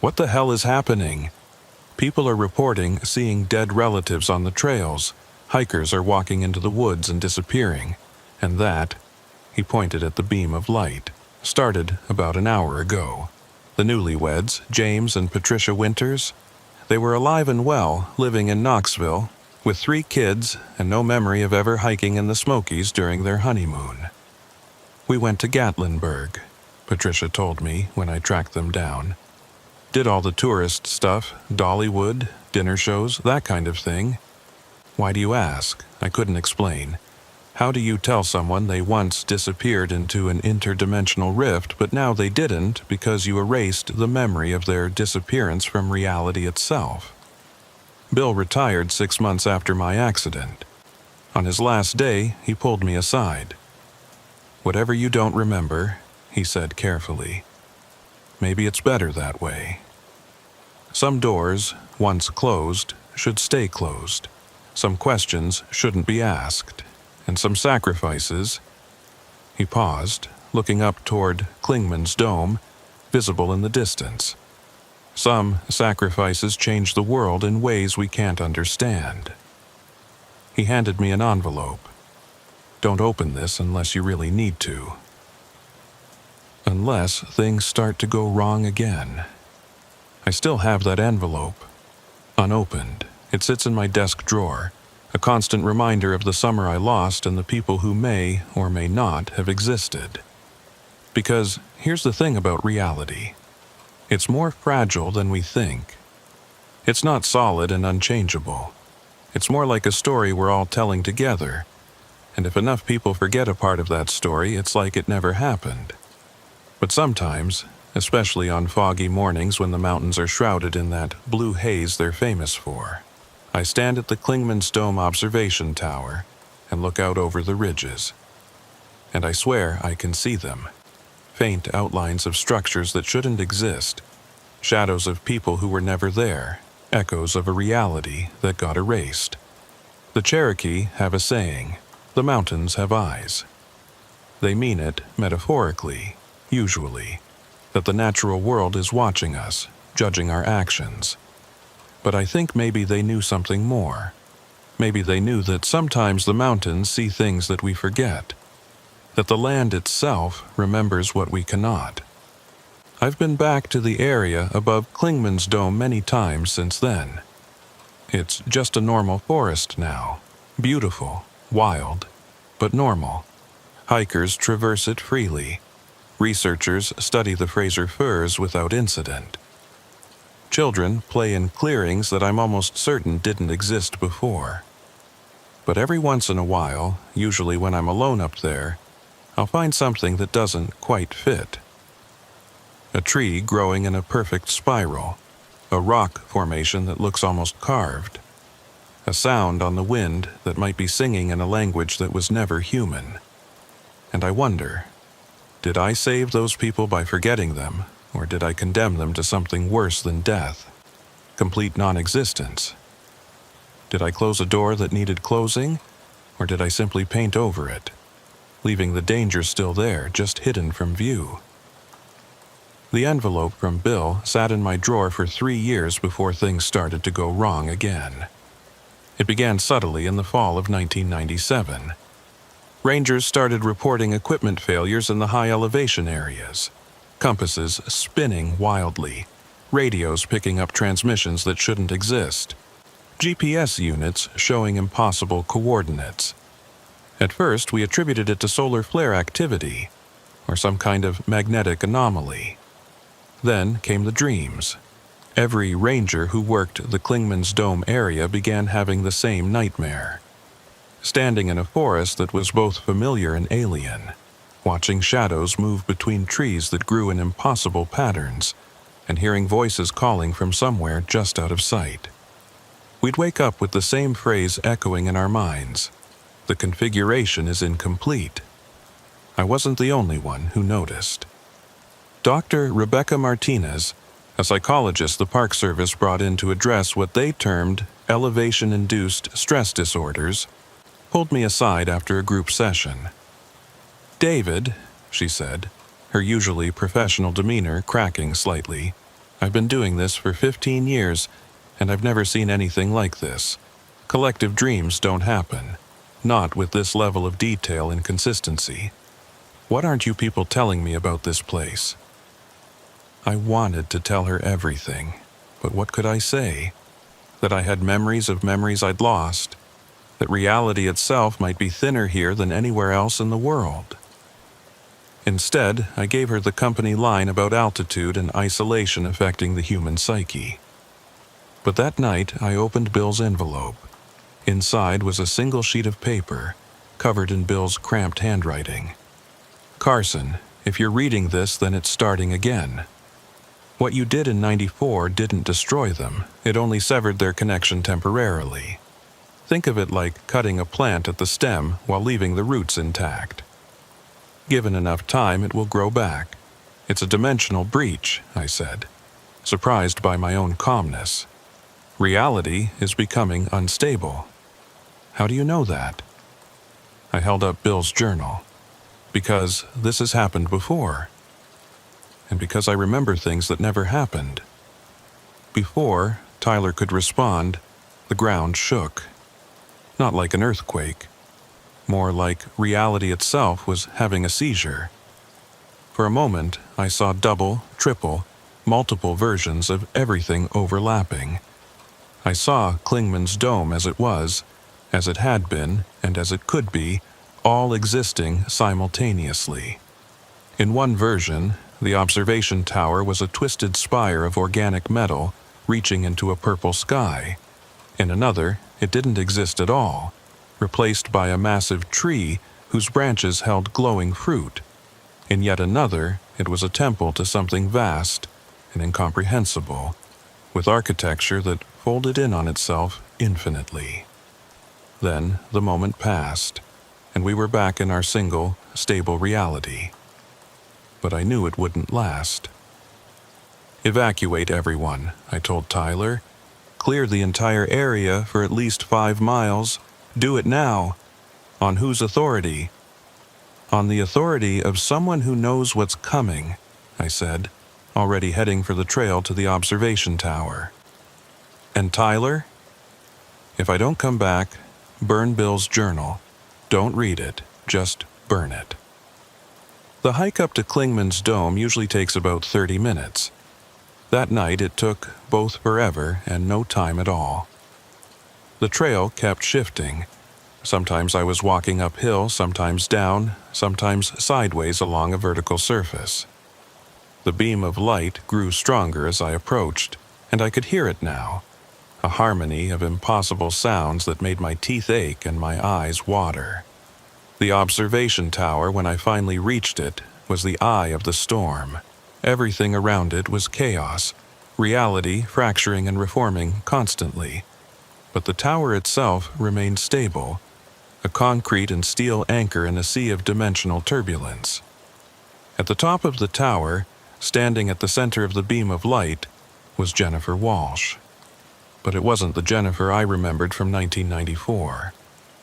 "What the hell is happening? People are reporting seeing dead relatives on the trails. Hikers are walking into the woods and disappearing. And that," he pointed at the beam of light, "started about an hour ago. The newlyweds, James and Patricia Winters, they were alive and well, living in Knoxville, with 3 kids and no memory of ever hiking in the Smokies during their honeymoon. We went to Gatlinburg," Patricia told me when I tracked them down. "Did all the tourist stuff, Dollywood, dinner shows, that kind of thing." "Why do you ask?" I couldn't explain. "How do you tell someone they once disappeared into an interdimensional rift, but now they didn't because you erased the memory of their disappearance from reality itself?" Bill retired 6 months after my accident. On his last day, he pulled me aside. "Whatever you don't remember," he said carefully, "maybe it's better that way. Some doors, once closed, should stay closed. Some questions shouldn't be asked. And some sacrifices—" He paused, looking up toward Klingman's dome, visible in the distance. "Some sacrifices change the world in ways we can't understand." He handed me an envelope. "Don't open this unless you really need to. Unless things start to go wrong again." I still have that envelope, unopened. It sits in my desk drawer, a constant reminder of the summer I lost and the people who may or may not have existed. Because here's the thing about reality. It's more fragile than we think. It's not solid and unchangeable. It's more like a story we're all telling together, and if enough people forget a part of that story, it's like it never happened. But sometimes, especially on foggy mornings when the mountains are shrouded in that blue haze they're famous for, I stand at the Klingman's Dome observation tower and look out over the ridges. And I swear I can see them. Faint outlines of structures that shouldn't exist. Shadows of people who were never there. Echoes of a reality that got erased. The Cherokee have a saying, "The mountains have eyes." They mean it metaphorically, usually, that the natural world is watching us, judging our actions. But I think maybe they knew something more. Maybe they knew that sometimes the mountains see things that we forget, that the land itself remembers what we cannot. I've been back to the area above Klingman's Dome many times since then. It's just a normal forest now, beautiful, wild, but normal. Hikers traverse it freely. Researchers study the Fraser firs without incident. Children play in clearings that I'm almost certain didn't exist before. But every once in a while, usually when I'm alone up there, I'll find something that doesn't quite fit. A tree growing in a perfect spiral, a rock formation that looks almost carved, a sound on the wind that might be singing in a language that was never human. And I wonder, did I save those people by forgetting them, or did I condemn them to something worse than death? Complete non-existence? Did I close a door that needed closing, or did I simply paint over it, leaving the danger still there, just hidden from view? The envelope from Bill sat in my drawer for 3 years before things started to go wrong again. It began subtly in the fall of 1997. Rangers started reporting equipment failures in the high elevation areas. Compasses spinning wildly, radios picking up transmissions that shouldn't exist, GPS units showing impossible coordinates. At first, we attributed it to solar flare activity, or some kind of magnetic anomaly. Then came the dreams. Every ranger who worked the Klingman's Dome area began having the same nightmare. standing in a forest that was both familiar and alien, watching shadows move between trees that grew in impossible patterns, and hearing voices calling from somewhere just out of sight. We'd wake up with the same phrase echoing in our minds: "The configuration is incomplete." I wasn't the only one who noticed. Dr. Rebecca Martinez, a psychologist the Park Service brought in to address what they termed elevation-induced stress disorders, pulled me aside after a group session. "David," she said, her usually professional demeanor cracking slightly, "I've been doing this for 15 years, and I've never seen anything like this. Collective dreams don't happen, not with this level of detail and consistency. What aren't you people telling me about this place?" I wanted to tell her everything, but what could I say? That I had memories of memories I'd lost, that reality itself might be thinner here than anywhere else in the world. Instead, I gave her the company line about altitude and isolation affecting the human psyche. But that night, I opened Bill's envelope. Inside was a single sheet of paper, covered in Bill's cramped handwriting. "Carson, if you're reading this, then it's starting again. What you did in '94 didn't destroy them, it only severed their connection temporarily. Think of it like cutting a plant at the stem while leaving the roots intact. Given enough time, it will grow back. It's a dimensional breach," I said, surprised by my own calmness. "Reality is becoming unstable." "How do you know that?" I held up Bill's journal. "Because this has happened before. And because I remember things that never happened." Before Tyler could respond, the ground shook. Not like an earthquake. More like reality itself was having a seizure. For a moment, I saw double, triple, multiple versions of everything overlapping. I saw Klingman's dome as it was, as it had been, and as it could be, all existing simultaneously. In one version, the observation tower was a twisted spire of organic metal reaching into a purple sky. In another, it didn't exist at all, replaced by a massive tree whose branches held glowing fruit. In yet another, it was a temple to something vast and incomprehensible, with architecture that folded in on itself infinitely. Then the moment passed, and we were back in our single, stable reality. But I knew it wouldn't last. "Evacuate everyone," I told Tyler. "Clear the entire area for at least 5 miles. Do it now." "On whose authority?" "On the authority of someone who knows what's coming," I said, already heading for the trail to the observation tower. "And Tyler?" "If I don't come back, burn Bill's journal. Don't read it, just burn it." The hike up to Klingman's dome usually takes about 30 minutes. That night it took both forever and no time at all. The trail kept shifting. Sometimes I was walking uphill, sometimes down, sometimes sideways along a vertical surface. The beam of light grew stronger as I approached, and I could hear it now, a harmony of impossible sounds that made my teeth ache and my eyes water. The observation tower, when I finally reached it, was the eye of the storm. Everything around it was chaos, reality fracturing and reforming constantly. But the tower itself remained stable, a concrete and steel anchor in a sea of dimensional turbulence. At the top of the tower, standing at the center of the beam of light, was Jennifer Walsh. But it wasn't the Jennifer I remembered from 1994.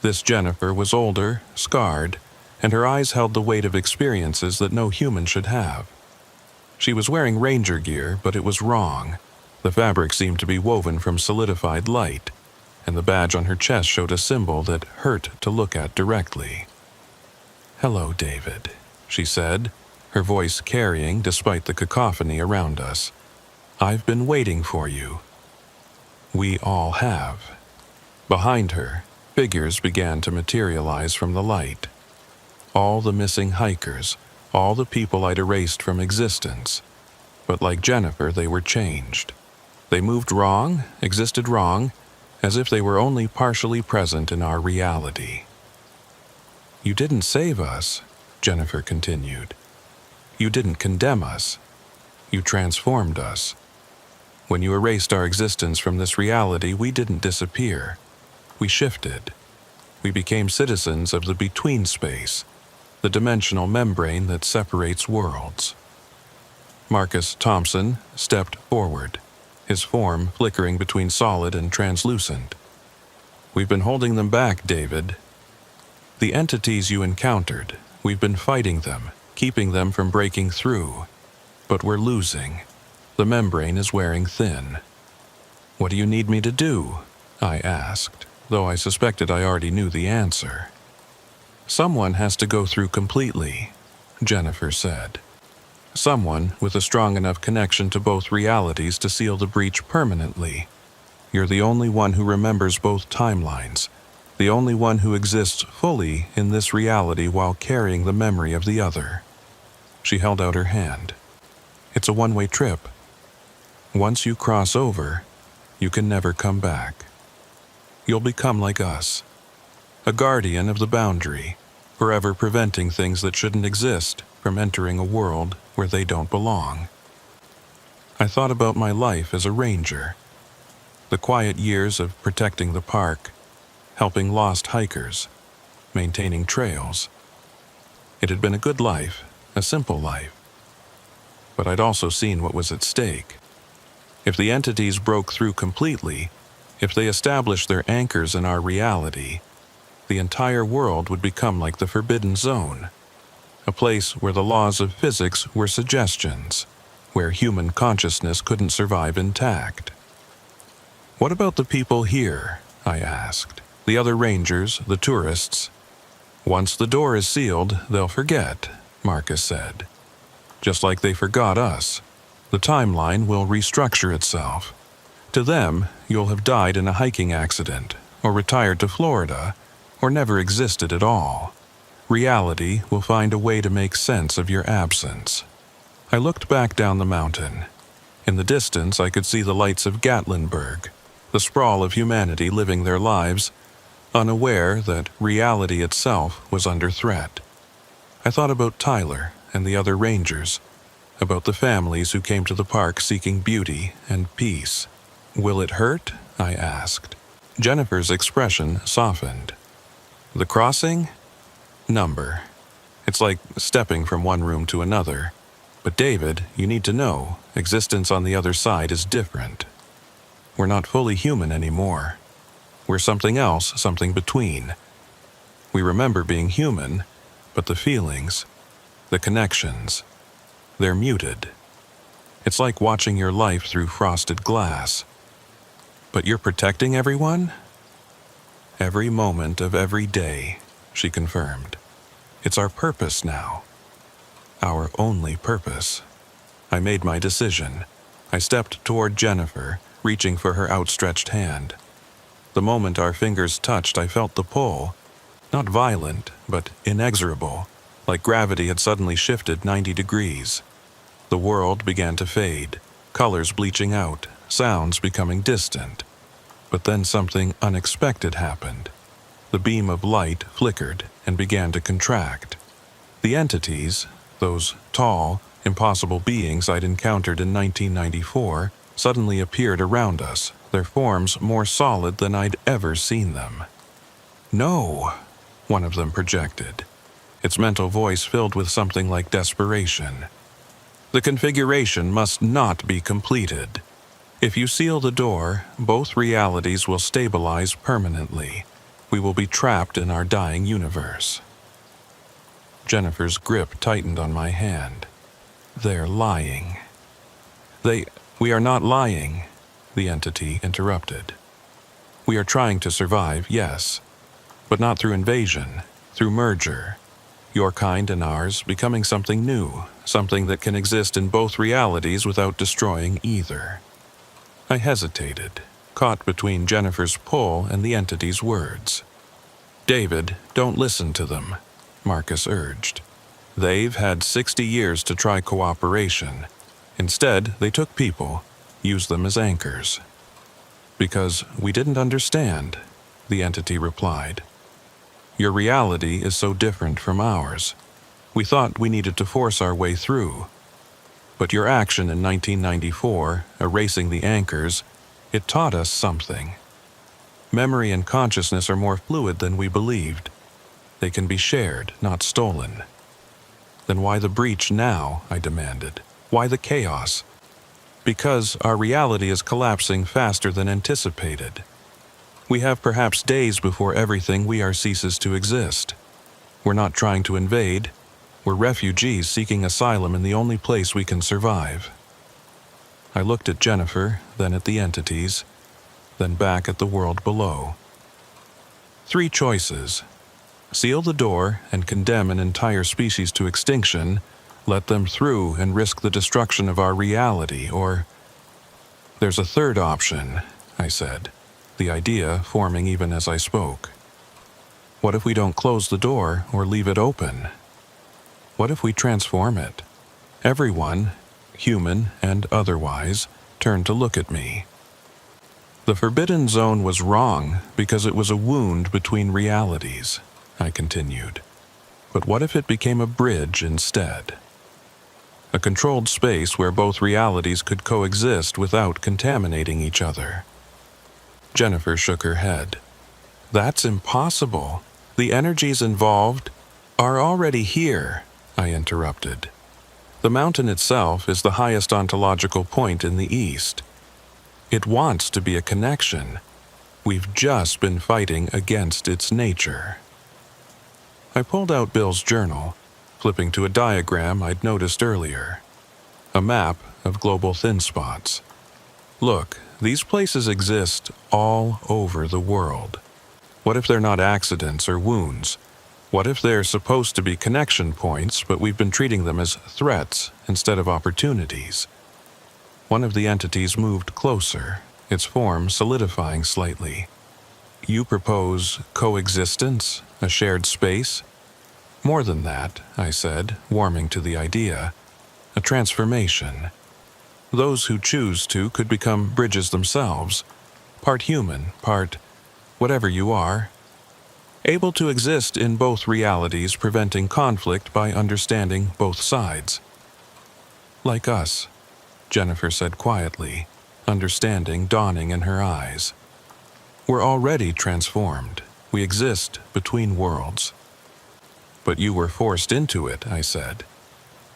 This Jennifer was older, scarred, and her eyes held the weight of experiences that no human should have. She was wearing ranger gear, but it was wrong. The fabric seemed to be woven from solidified light, and the badge on her chest showed a symbol that hurt to look at directly. "Hello, David," she said, her voice carrying despite the cacophony around us. "I've been waiting for you." We all have. Behind her, figures began to materialize from the light. All the missing hikers, all the people I'd erased from existence. But like Jennifer, they were changed. They moved wrong, existed wrong, as if they were only partially present in our reality. You didn't save us, Jennifer continued. You didn't condemn us. You transformed us. When you erased our existence from this reality, we didn't disappear. We shifted. We became citizens of the between space, the dimensional membrane that separates worlds. Marcus Thompson stepped forward, his form flickering between solid and translucent. We've been holding them back, David. The entities you encountered, we've been fighting them, keeping them from breaking through. But we're losing. The membrane is wearing thin. What do you need me to do? I asked, though I suspected I already knew the answer. Someone has to go through completely, Jennifer said. Someone with a strong enough connection to both realities to seal the breach permanently. You're the only one who remembers both timelines, the only one who exists fully in this reality while carrying the memory of the other. She held out her hand. It's a one-way trip. Once you cross over, you can never come back. You'll become like us, a guardian of the boundary, forever preventing things that shouldn't exist from entering a world where they don't belong. I thought about my life as a ranger, the quiet years of protecting the park, helping lost hikers, maintaining trails. It had been a good life, a simple life. But I'd also seen what was at stake. If the entities broke through completely, if they established their anchors in our reality, the entire world would become like the Forbidden Zone, a place where the laws of physics were suggestions, where human consciousness couldn't survive intact. What about the people here? I asked. The other rangers, the tourists. Once the door is sealed, they'll forget, Marcus said. Just like they forgot us. The timeline will restructure itself. To them, you'll have died in a hiking accident, or retired to Florida, or never existed at all. Reality will find a way to make sense of your absence. I looked back down the mountain. In the distance, I could see the lights of Gatlinburg, the sprawl of humanity living their lives, unaware that reality itself was under threat. I thought about Tyler and the other rangers, about the families who came to the park seeking beauty and peace. Will it hurt? I asked. Jennifer's expression softened. The crossing? Number. It's like stepping from one room to another. But David, you need to know, existence on the other side is different. We're not fully human anymore. We're something else, something between. We remember being human, but the feelings, the connections, they're muted. It's like watching your life through frosted glass. But you're protecting everyone? Every moment of every day, she confirmed. It's our purpose now. Our only purpose. I made my decision. I stepped toward Jennifer, reaching for her outstretched hand. The moment our fingers touched, I felt the pull. Not violent, but inexorable, like gravity had suddenly shifted 90 degrees. The world began to fade, colors bleaching out, sounds becoming distant. But then something unexpected happened. The beam of light flickered and began to contract. The entities, those tall, impossible beings I'd encountered in 1994, suddenly appeared around us, their forms more solid than I'd ever seen them. "No," one of them projected, its mental voice filled with something like desperation. "The configuration must not be completed. If you seal the door, both realities will stabilize permanently. We will be trapped in our dying universe." Jennifer's grip tightened on my hand. "They're lying." We are not lying," the entity interrupted. "We are trying to survive, yes, but not through invasion, through merger. Your kind and ours becoming something new, something that can exist in both realities without destroying either." I hesitated, caught between Jennifer's pull and the entity's words. "David, don't listen to them," Marcus urged. "They've had 60 years to try cooperation. Instead, they took people, used them as anchors." "Because we didn't understand," the entity replied. Your reality is so different from ours. We thought we needed to force our way through. But your action in 1994, erasing the anchors, it taught us something. Memory and consciousness are more fluid than we believed. They can be shared, not stolen. Then why the breach now? I demanded. Why the chaos? Because our reality is collapsing faster than anticipated. We have perhaps days before everything we are ceases to exist. We're not trying to invade. We're refugees seeking asylum in the only place we can survive. I looked at Jennifer, then at the entities, then back at the world below. 3 choices. Seal the door and condemn an entire species to extinction, let them through and risk the destruction of our reality, or... There's a third option, I said, the idea forming even as I spoke. What if we don't close the door or leave it open? What if we transform it? Everyone, human and otherwise, turned to look at me. The Forbidden Zone was wrong because it was a wound between realities, I continued. But what if it became a bridge instead? A controlled space where both realities could coexist without contaminating each other. Jennifer shook her head. That's impossible. The energies involved are already here, I interrupted. The mountain itself is the highest ontological point in the East. It wants to be a connection. We've just been fighting against its nature. I pulled out Bill's journal, flipping to a diagram I'd noticed earlier. A map of global thin spots. Look, these places exist all over the world. What if they're not accidents or wounds? What if they're supposed to be connection points, but we've been treating them as threats instead of opportunities? One of the entities moved closer, its form solidifying slightly. You propose coexistence, a shared space? More than that, I said, warming to the idea. A transformation. Those who choose to could become bridges themselves, part human, part whatever you are. Able to exist in both realities, preventing conflict by understanding both sides. Like us, Jennifer said quietly, understanding dawning in her eyes. We're already transformed. We exist between worlds. But you were forced into it, I said.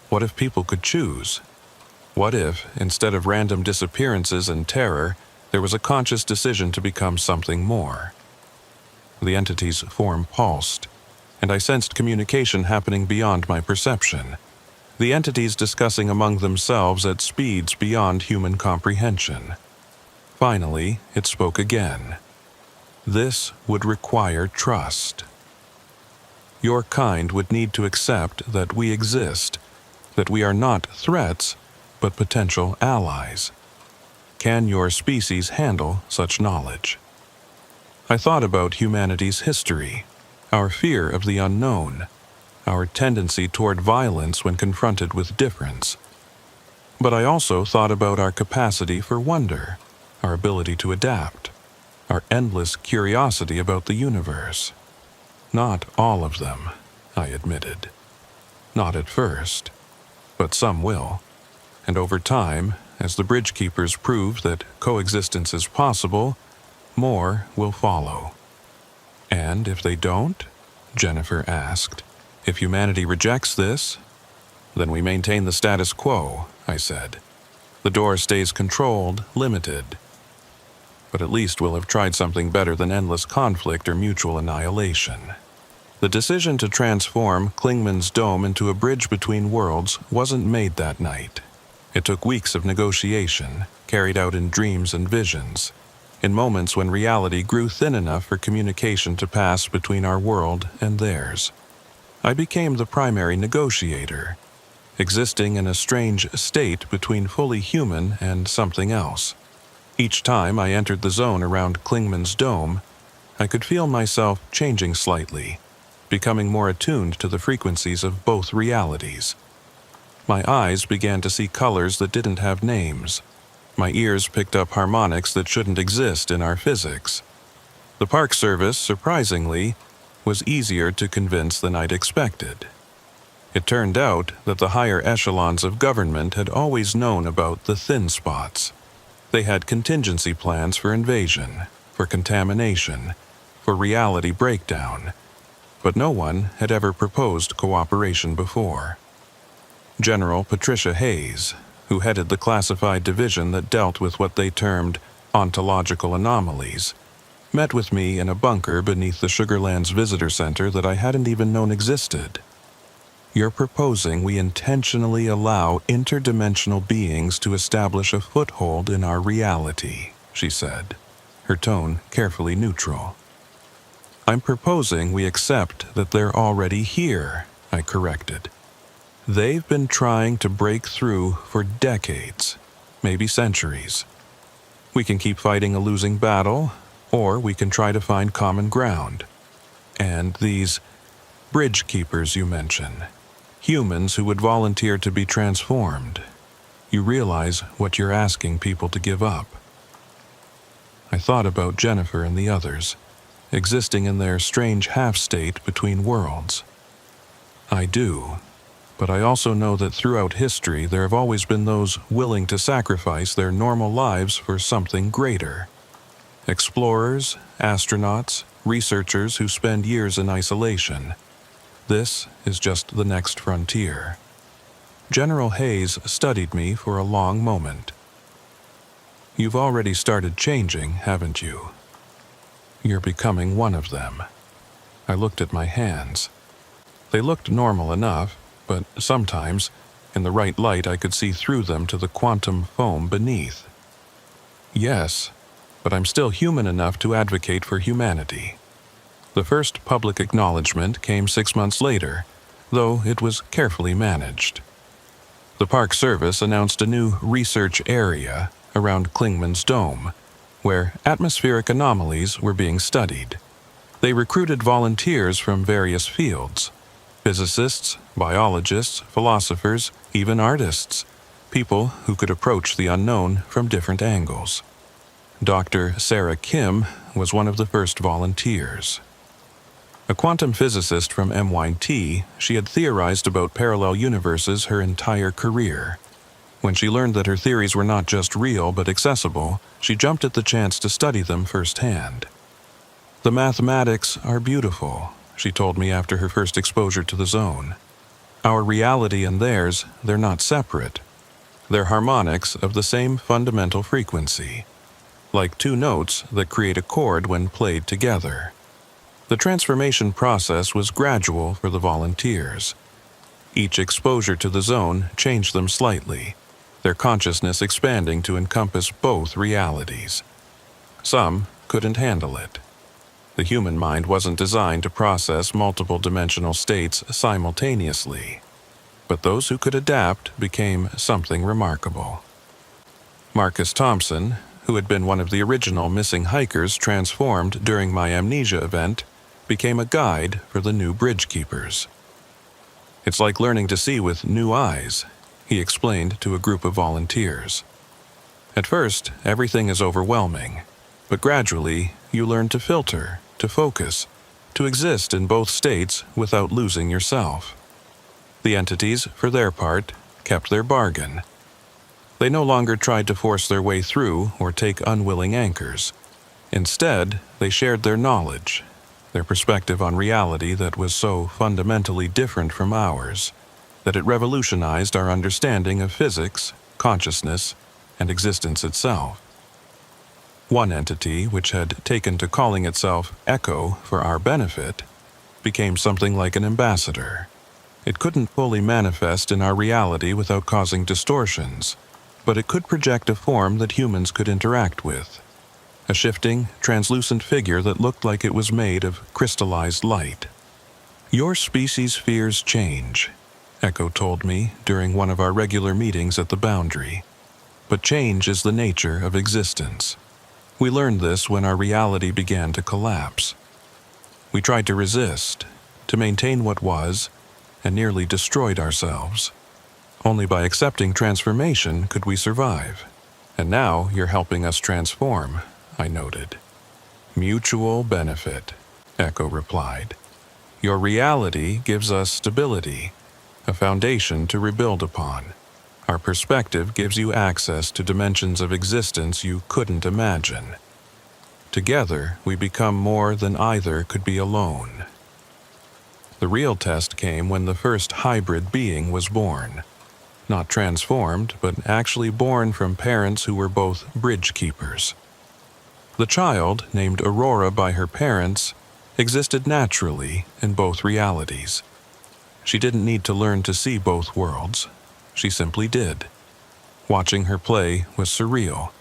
What if people could choose? What if, instead of random disappearances and terror, there was a conscious decision to become something more? The entity's form pulsed, and I sensed communication happening beyond my perception. The entities discussing among themselves at speeds beyond human comprehension. Finally, it spoke again. This would require trust. Your kind would need to accept that we exist, that we are not threats, but potential allies. Can your species handle such knowledge? I thought about humanity's history, our fear of the unknown, our tendency toward violence when confronted with difference. But I also thought about our capacity for wonder, our ability to adapt, our endless curiosity about the universe. Not all of them, I admitted. Not at first, but some will. And over time, as the bridge keepers prove that coexistence is possible, more will follow. And if they don't? Jennifer asked. If humanity rejects this, then we maintain the status quo, I said. The door stays controlled, limited. But at least we'll have tried something better than endless conflict or mutual annihilation. The decision to transform Klingman's dome into a bridge between worlds wasn't made that night. It took weeks of negotiation, carried out in dreams and visions, in moments when reality grew thin enough for communication to pass between our world and theirs. I became the primary negotiator, existing in a strange state between fully human and something else. Each time I entered the zone around Klingman's dome, I could feel myself changing slightly, becoming more attuned to the frequencies of both realities. My eyes began to see colors that didn't have names. My ears picked up harmonics that shouldn't exist in our physics. The Park Service, surprisingly, was easier to convince than I'd expected. It turned out that the higher echelons of government had always known about the thin spots. They had contingency plans for invasion, for contamination, for reality breakdown, but no one had ever proposed cooperation before. General Patricia Hayes, who headed the classified division that dealt with what they termed ontological anomalies, met with me in a bunker beneath the Sugarlands Visitor Center that I hadn't even known existed. "You're proposing we intentionally allow interdimensional beings to establish a foothold in our reality," she said, her tone carefully neutral. "I'm proposing we accept that they're already here," I corrected. "They've been trying to break through for decades, maybe centuries. We can keep fighting a losing battle, or we can try to find common ground. And these bridge keepers you mention, humans who would volunteer to be transformed, you realize what you're asking people to give up." I thought about Jennifer and the others, existing in their strange half-state between worlds. I do, but I also know that throughout history there have always been those willing to sacrifice their normal lives for something greater. Explorers, astronauts, researchers who spend years in isolation. This is just the next frontier. General Hayes studied me for a long moment. "You've already started changing, haven't you? You're becoming one of them." I looked at my hands. They looked normal enough, but sometimes, in the right light, I could see through them to the quantum foam beneath. "Yes, but I'm still human enough to advocate for humanity." The first public acknowledgement came 6 months later, though it was carefully managed. The Park Service announced a new research area around Klingman's Dome, where atmospheric anomalies were being studied. They recruited volunteers from various fields: physicists, biologists, philosophers, even artists, people who could approach the unknown from different angles. Dr. Sarah Kim was one of the first volunteers. A quantum physicist from MIT, she had theorized about parallel universes her entire career. When she learned that her theories were not just real but accessible, she jumped at the chance to study them firsthand. "The mathematics are beautiful," she told me after her first exposure to the zone. "Our reality and theirs, they're not separate. They're harmonics of the same fundamental frequency, like two notes that create a chord when played together." The transformation process was gradual for the volunteers. Each exposure to the zone changed them slightly, their consciousness expanding to encompass both realities. Some couldn't handle it. The human mind wasn't designed to process multiple dimensional states simultaneously, but those who could adapt became something remarkable. Marcus Thompson, who had been one of the original missing hikers transformed during my amnesia event, became a guide for the new bridge keepers. "It's like learning to see with new eyes," he explained to a group of volunteers. "At first, everything is overwhelming, but gradually you learn to filter, to focus, to exist in both states without losing yourself." The entities, for their part, kept their bargain. They no longer tried to force their way through or take unwilling anchors. Instead, they shared their knowledge, their perspective on reality that was so fundamentally different from ours, that it revolutionized our understanding of physics, consciousness, and existence itself. One entity, which had taken to calling itself Echo for our benefit, became something like an ambassador. It couldn't fully manifest in our reality without causing distortions, but it could project a form that humans could interact with. A shifting, translucent figure that looked like it was made of crystallized light. "Your species fears change," Echo told me during one of our regular meetings at the Boundary. "But change is the nature of existence. We learned this when our reality began to collapse. We tried to resist, to maintain what was, and nearly destroyed ourselves. Only by accepting transformation could we survive. And now you're helping us transform," I noted. "Mutual benefit," Echo replied. Your reality gives us stability, a foundation to rebuild upon. Our perspective gives you access to dimensions of existence you couldn't imagine. Together, we become more than either could be alone. The real test came when the first hybrid being was born. Not transformed, but actually born from parents who were both bridge keepers. The child, named Aurora by her parents, existed naturally in both realities. She didn't need to learn to see both worlds. She simply did. Watching her play was surreal.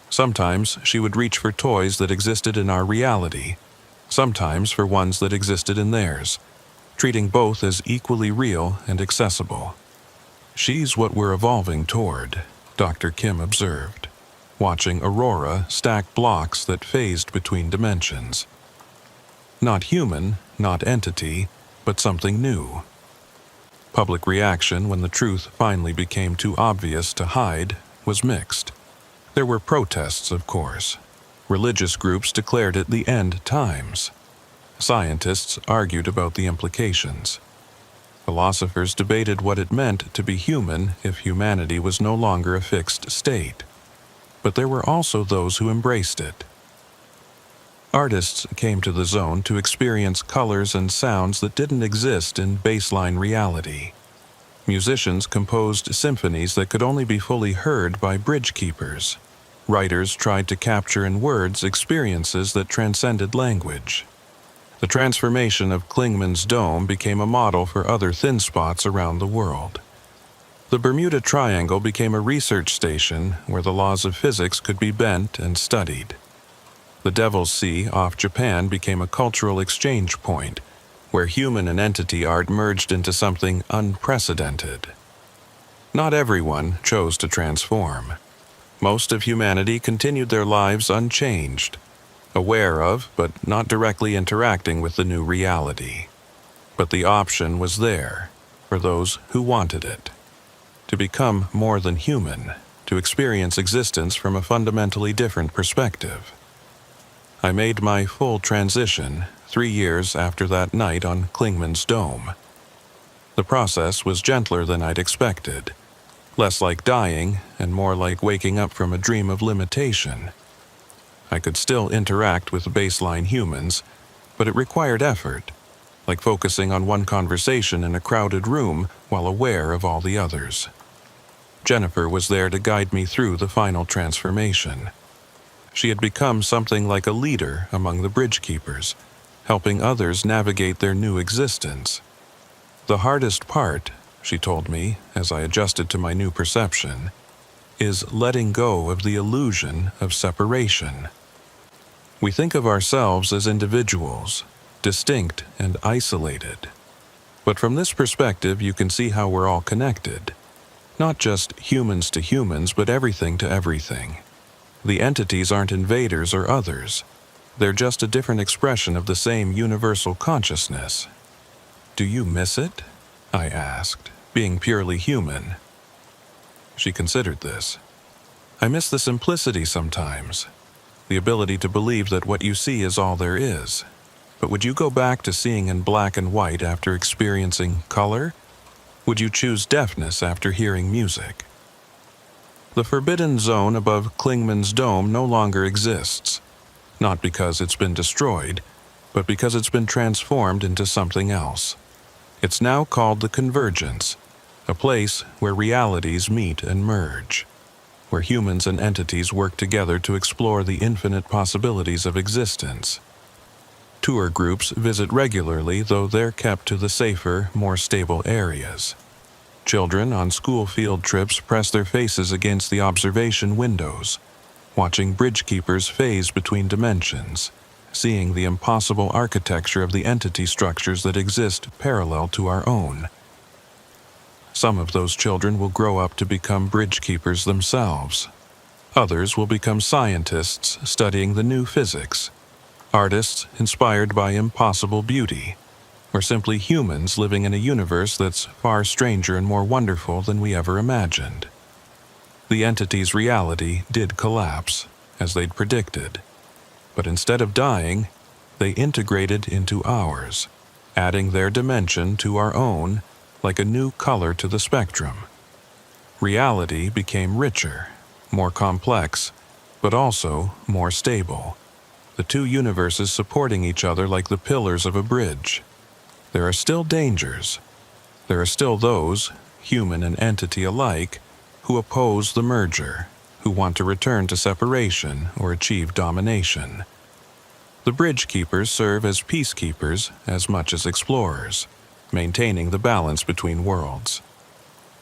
Sometimes she would reach for toys that existed in our reality, sometimes for ones that existed in theirs, treating both as equally real and accessible. She's what we're evolving toward, Dr. Kim observed, watching Aurora stack blocks that phased between dimensions. Not human, not entity, but something new. Public reaction when the truth finally became too obvious to hide was mixed. There were protests, of course. Religious groups declared it the end times. Scientists argued about the implications. Philosophers debated what it meant to be human if humanity was no longer a fixed state. But there were also those who embraced it. Artists came to the zone to experience colors and sounds that didn't exist in baseline reality. Musicians composed symphonies that could only be fully heard by bridge keepers. Writers tried to capture in words experiences that transcended language. The transformation of Klingman's dome became a model for other thin spots around the world. The Bermuda Triangle became a research station where the laws of physics could be bent and studied. The Devil's Sea off Japan became a cultural exchange point, where human and entity art merged into something unprecedented. Not everyone chose to transform. Most of humanity continued their lives unchanged, aware of, but not directly interacting with the new reality. But the option was there, for those who wanted it. To become more than human, to experience existence from a fundamentally different perspective. I made my full transition 3 years after that night on Klingman's dome. The process was gentler than I'd expected, less like dying and more like waking up from a dream of limitation. I could still interact with baseline humans, but it required effort, like focusing on one conversation in a crowded room while aware of all the others. Jennifer was there to guide me through the final transformation. She had become something like a leader among the bridge keepers, helping others navigate their new existence. The hardest part, she told me as I adjusted to my new perception, is letting go of the illusion of separation. We think of ourselves as individuals, distinct and isolated. But from this perspective, you can see how we're all connected. Not just humans to humans, but everything to everything. The entities aren't invaders or others. They're just a different expression of the same universal consciousness. Do you miss it? I asked, being purely human. She considered this. I miss the simplicity sometimes, the ability to believe that what you see is all there is. But would you go back to seeing in black and white after experiencing color? Would you choose deafness after hearing music? The forbidden zone above Klingman's dome no longer exists, not because it's been destroyed, but because it's been transformed into something else. It's now called the Convergence, a place where realities meet and merge, where humans and entities work together to explore the infinite possibilities of existence. Tour groups visit regularly, though they're kept to the safer, more stable areas. Children on school field trips press their faces against the observation windows, watching bridge keepers phase between dimensions, seeing the impossible architecture of the entity structures that exist parallel to our own. Some of those children will grow up to become bridge keepers themselves. Others will become scientists studying the new physics, artists inspired by impossible beauty, or simply humans living in a universe that's far stranger and more wonderful than we ever imagined. The entity's reality did collapse, as they'd predicted, but instead of dying, they integrated into ours, adding their dimension to our own like a new color to the spectrum. Reality became richer, more complex, but also more stable. The two universes supporting each other like the pillars of a bridge. There are still dangers. There are still those, human and entity alike, who oppose the merger, who want to return to separation or achieve domination. The bridge keepers serve as peacekeepers as much as explorers, maintaining the balance between worlds.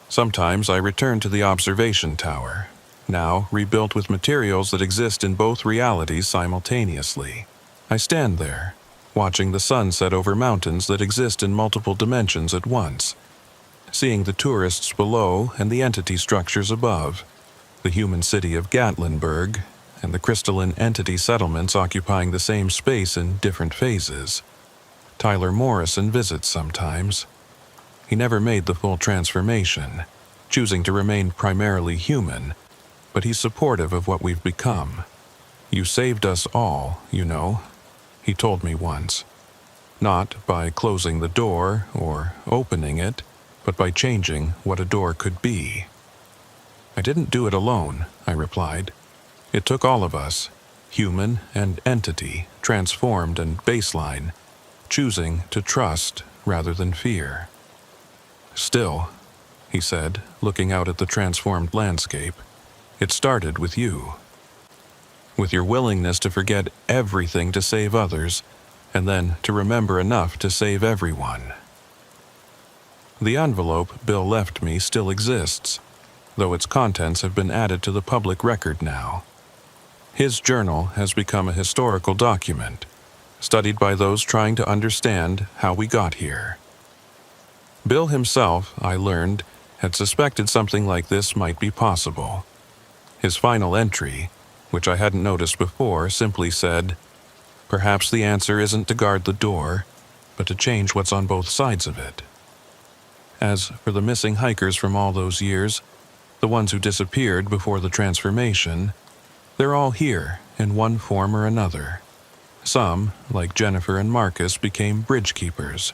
Sometimes I return to the observation tower, now rebuilt with materials that exist in both realities simultaneously. I stand there, watching the sun set over mountains that exist in multiple dimensions at once, seeing the tourists below and the entity structures above, the human city of Gatlinburg and the crystalline entity settlements occupying the same space in different phases. Tyler Morrison visits sometimes. He never made the full transformation, choosing to remain primarily human, but he's supportive of what we've become. "You saved us all, you know," he told me once. Not by closing the door or opening it, but by changing what a door could be. "I didn't do it alone," I replied. "It took all of us, human and entity, transformed and baseline, choosing to trust rather than fear." "Still," he said, looking out at the transformed landscape, "it started with you. With your willingness to forget everything to save others, and then to remember enough to save everyone." The envelope Bill left me still exists, though its contents have been added to the public record now. His journal has become a historical document, studied by those trying to understand how we got here. Bill himself, I learned, had suspected something like this might be possible. His final entry, which I hadn't noticed before, simply said, "Perhaps the answer isn't to guard the door, but to change what's on both sides of it." As for the missing hikers from all those years, the ones who disappeared before the transformation, they're all here in one form or another. Some, like Jennifer and Marcus, became bridge keepers.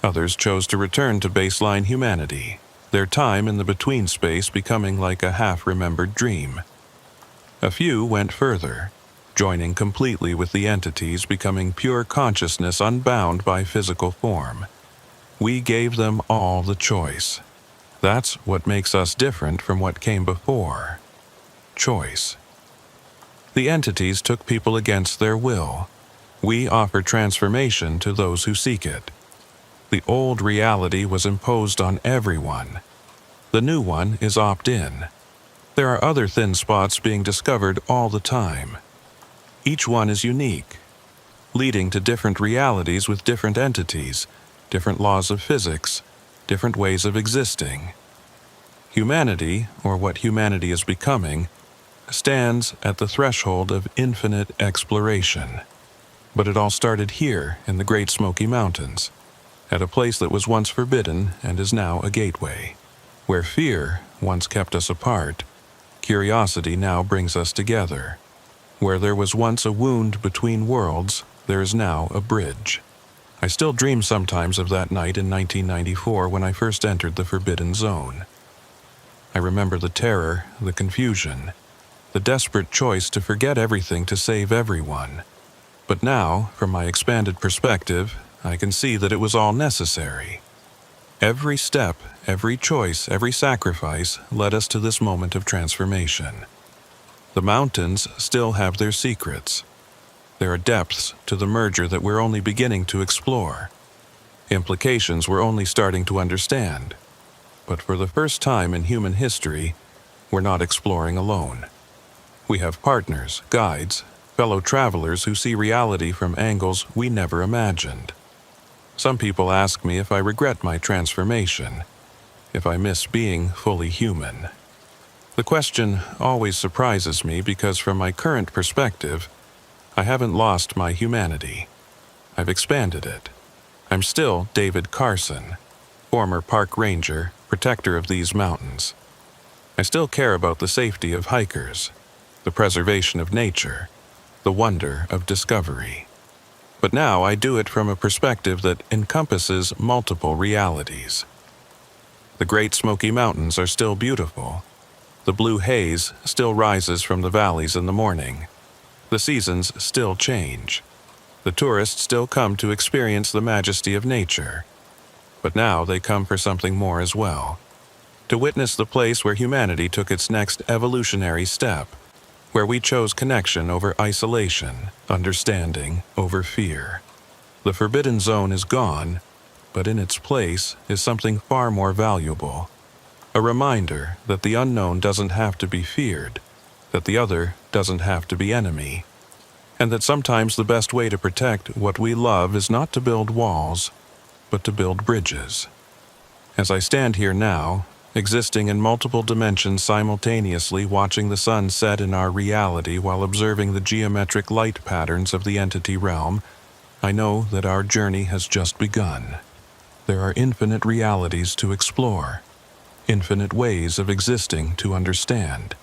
Others chose to return to baseline humanity, their time in the between space becoming like a half-remembered dream. A few went further, joining completely with the entities, becoming pure consciousness unbound by physical form. We gave them all the choice. That's what makes us different from what came before. Choice. The entities took people against their will. We offer transformation to those who seek it. The old reality was imposed on everyone. The new one is opt-in. There are other thin spots being discovered all the time. Each one is unique, leading to different realities with different entities, different laws of physics, different ways of existing. Humanity, or what humanity is becoming, stands at the threshold of infinite exploration. But it all started here in the Great Smoky Mountains, at a place that was once forbidden and is now a gateway. Where fear once kept us apart, curiosity now brings us together. Where there was once a wound between worlds, there is now a bridge. I still dream sometimes of that night in 1994 when I first entered the Forbidden Zone. I remember the terror, the confusion, the desperate choice to forget everything to save everyone. But now, from my expanded perspective, I can see that it was all necessary. Every step, every choice, every sacrifice led us to this moment of transformation. The mountains still have their secrets. There are depths to the merger that we're only beginning to explore. Implications we're only starting to understand. But for the first time in human history, we're not exploring alone. We have partners, guides, fellow travelers who see reality from angles we never imagined. Some people ask me if I regret my transformation, if I miss being fully human. The question always surprises me because from my current perspective, I haven't lost my humanity. I've expanded it. I'm still David Carson, former park ranger, protector of these mountains. I still care about the safety of hikers, the preservation of nature, the wonder of discovery. But now I do it from a perspective that encompasses multiple realities. The Great Smoky Mountains are still beautiful. The blue haze still rises from the valleys in the morning. The seasons still change. The tourists still come to experience the majesty of nature. But now they come for something more as well. To witness the place where humanity took its next evolutionary step, where we chose connection over isolation, understanding over fear. The forbidden zone is gone, but in its place is something far more valuable. A reminder that the unknown doesn't have to be feared, that the other doesn't have to be enemy, and that sometimes the best way to protect what we love is not to build walls, but to build bridges. As I stand here now, existing in multiple dimensions simultaneously, watching the sun set in our reality while observing the geometric light patterns of the entity realm, I know that our journey has just begun. There are infinite realities to explore, infinite ways of existing to understand,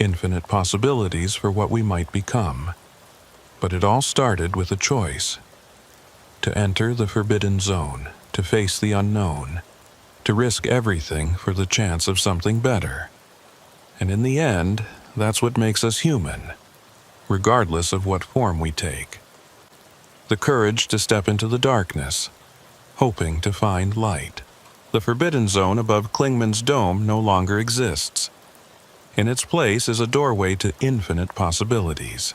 infinite possibilities for what we might become. But it all started with a choice: to enter the forbidden zone, to face the unknown, to risk everything for the chance of something better. And in the end, that's what makes us human, regardless of what form we take. The courage to step into the darkness, hoping to find light. The forbidden zone above Klingman's dome no longer exists. In its place is a doorway to infinite possibilities,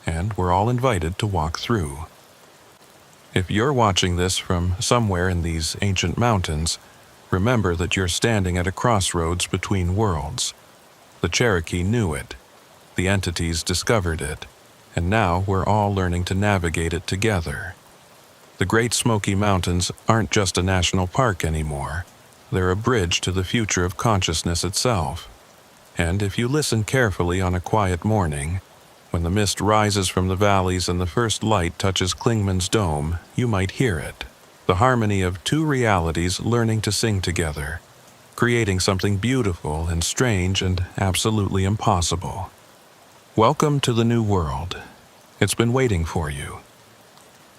and we're all invited to walk through. If you're watching this from somewhere in these ancient mountains, remember that you're standing at a crossroads between worlds. The Cherokee knew it, the entities discovered it, and now we're all learning to navigate it together. The Great Smoky Mountains aren't just a national park anymore. They're a bridge to the future of consciousness itself. And if you listen carefully on a quiet morning, when the mist rises from the valleys and the first light touches Klingman's dome, you might hear it. The harmony of two realities learning to sing together, creating something beautiful and strange and absolutely impossible. Welcome to the new world. It's been waiting for you.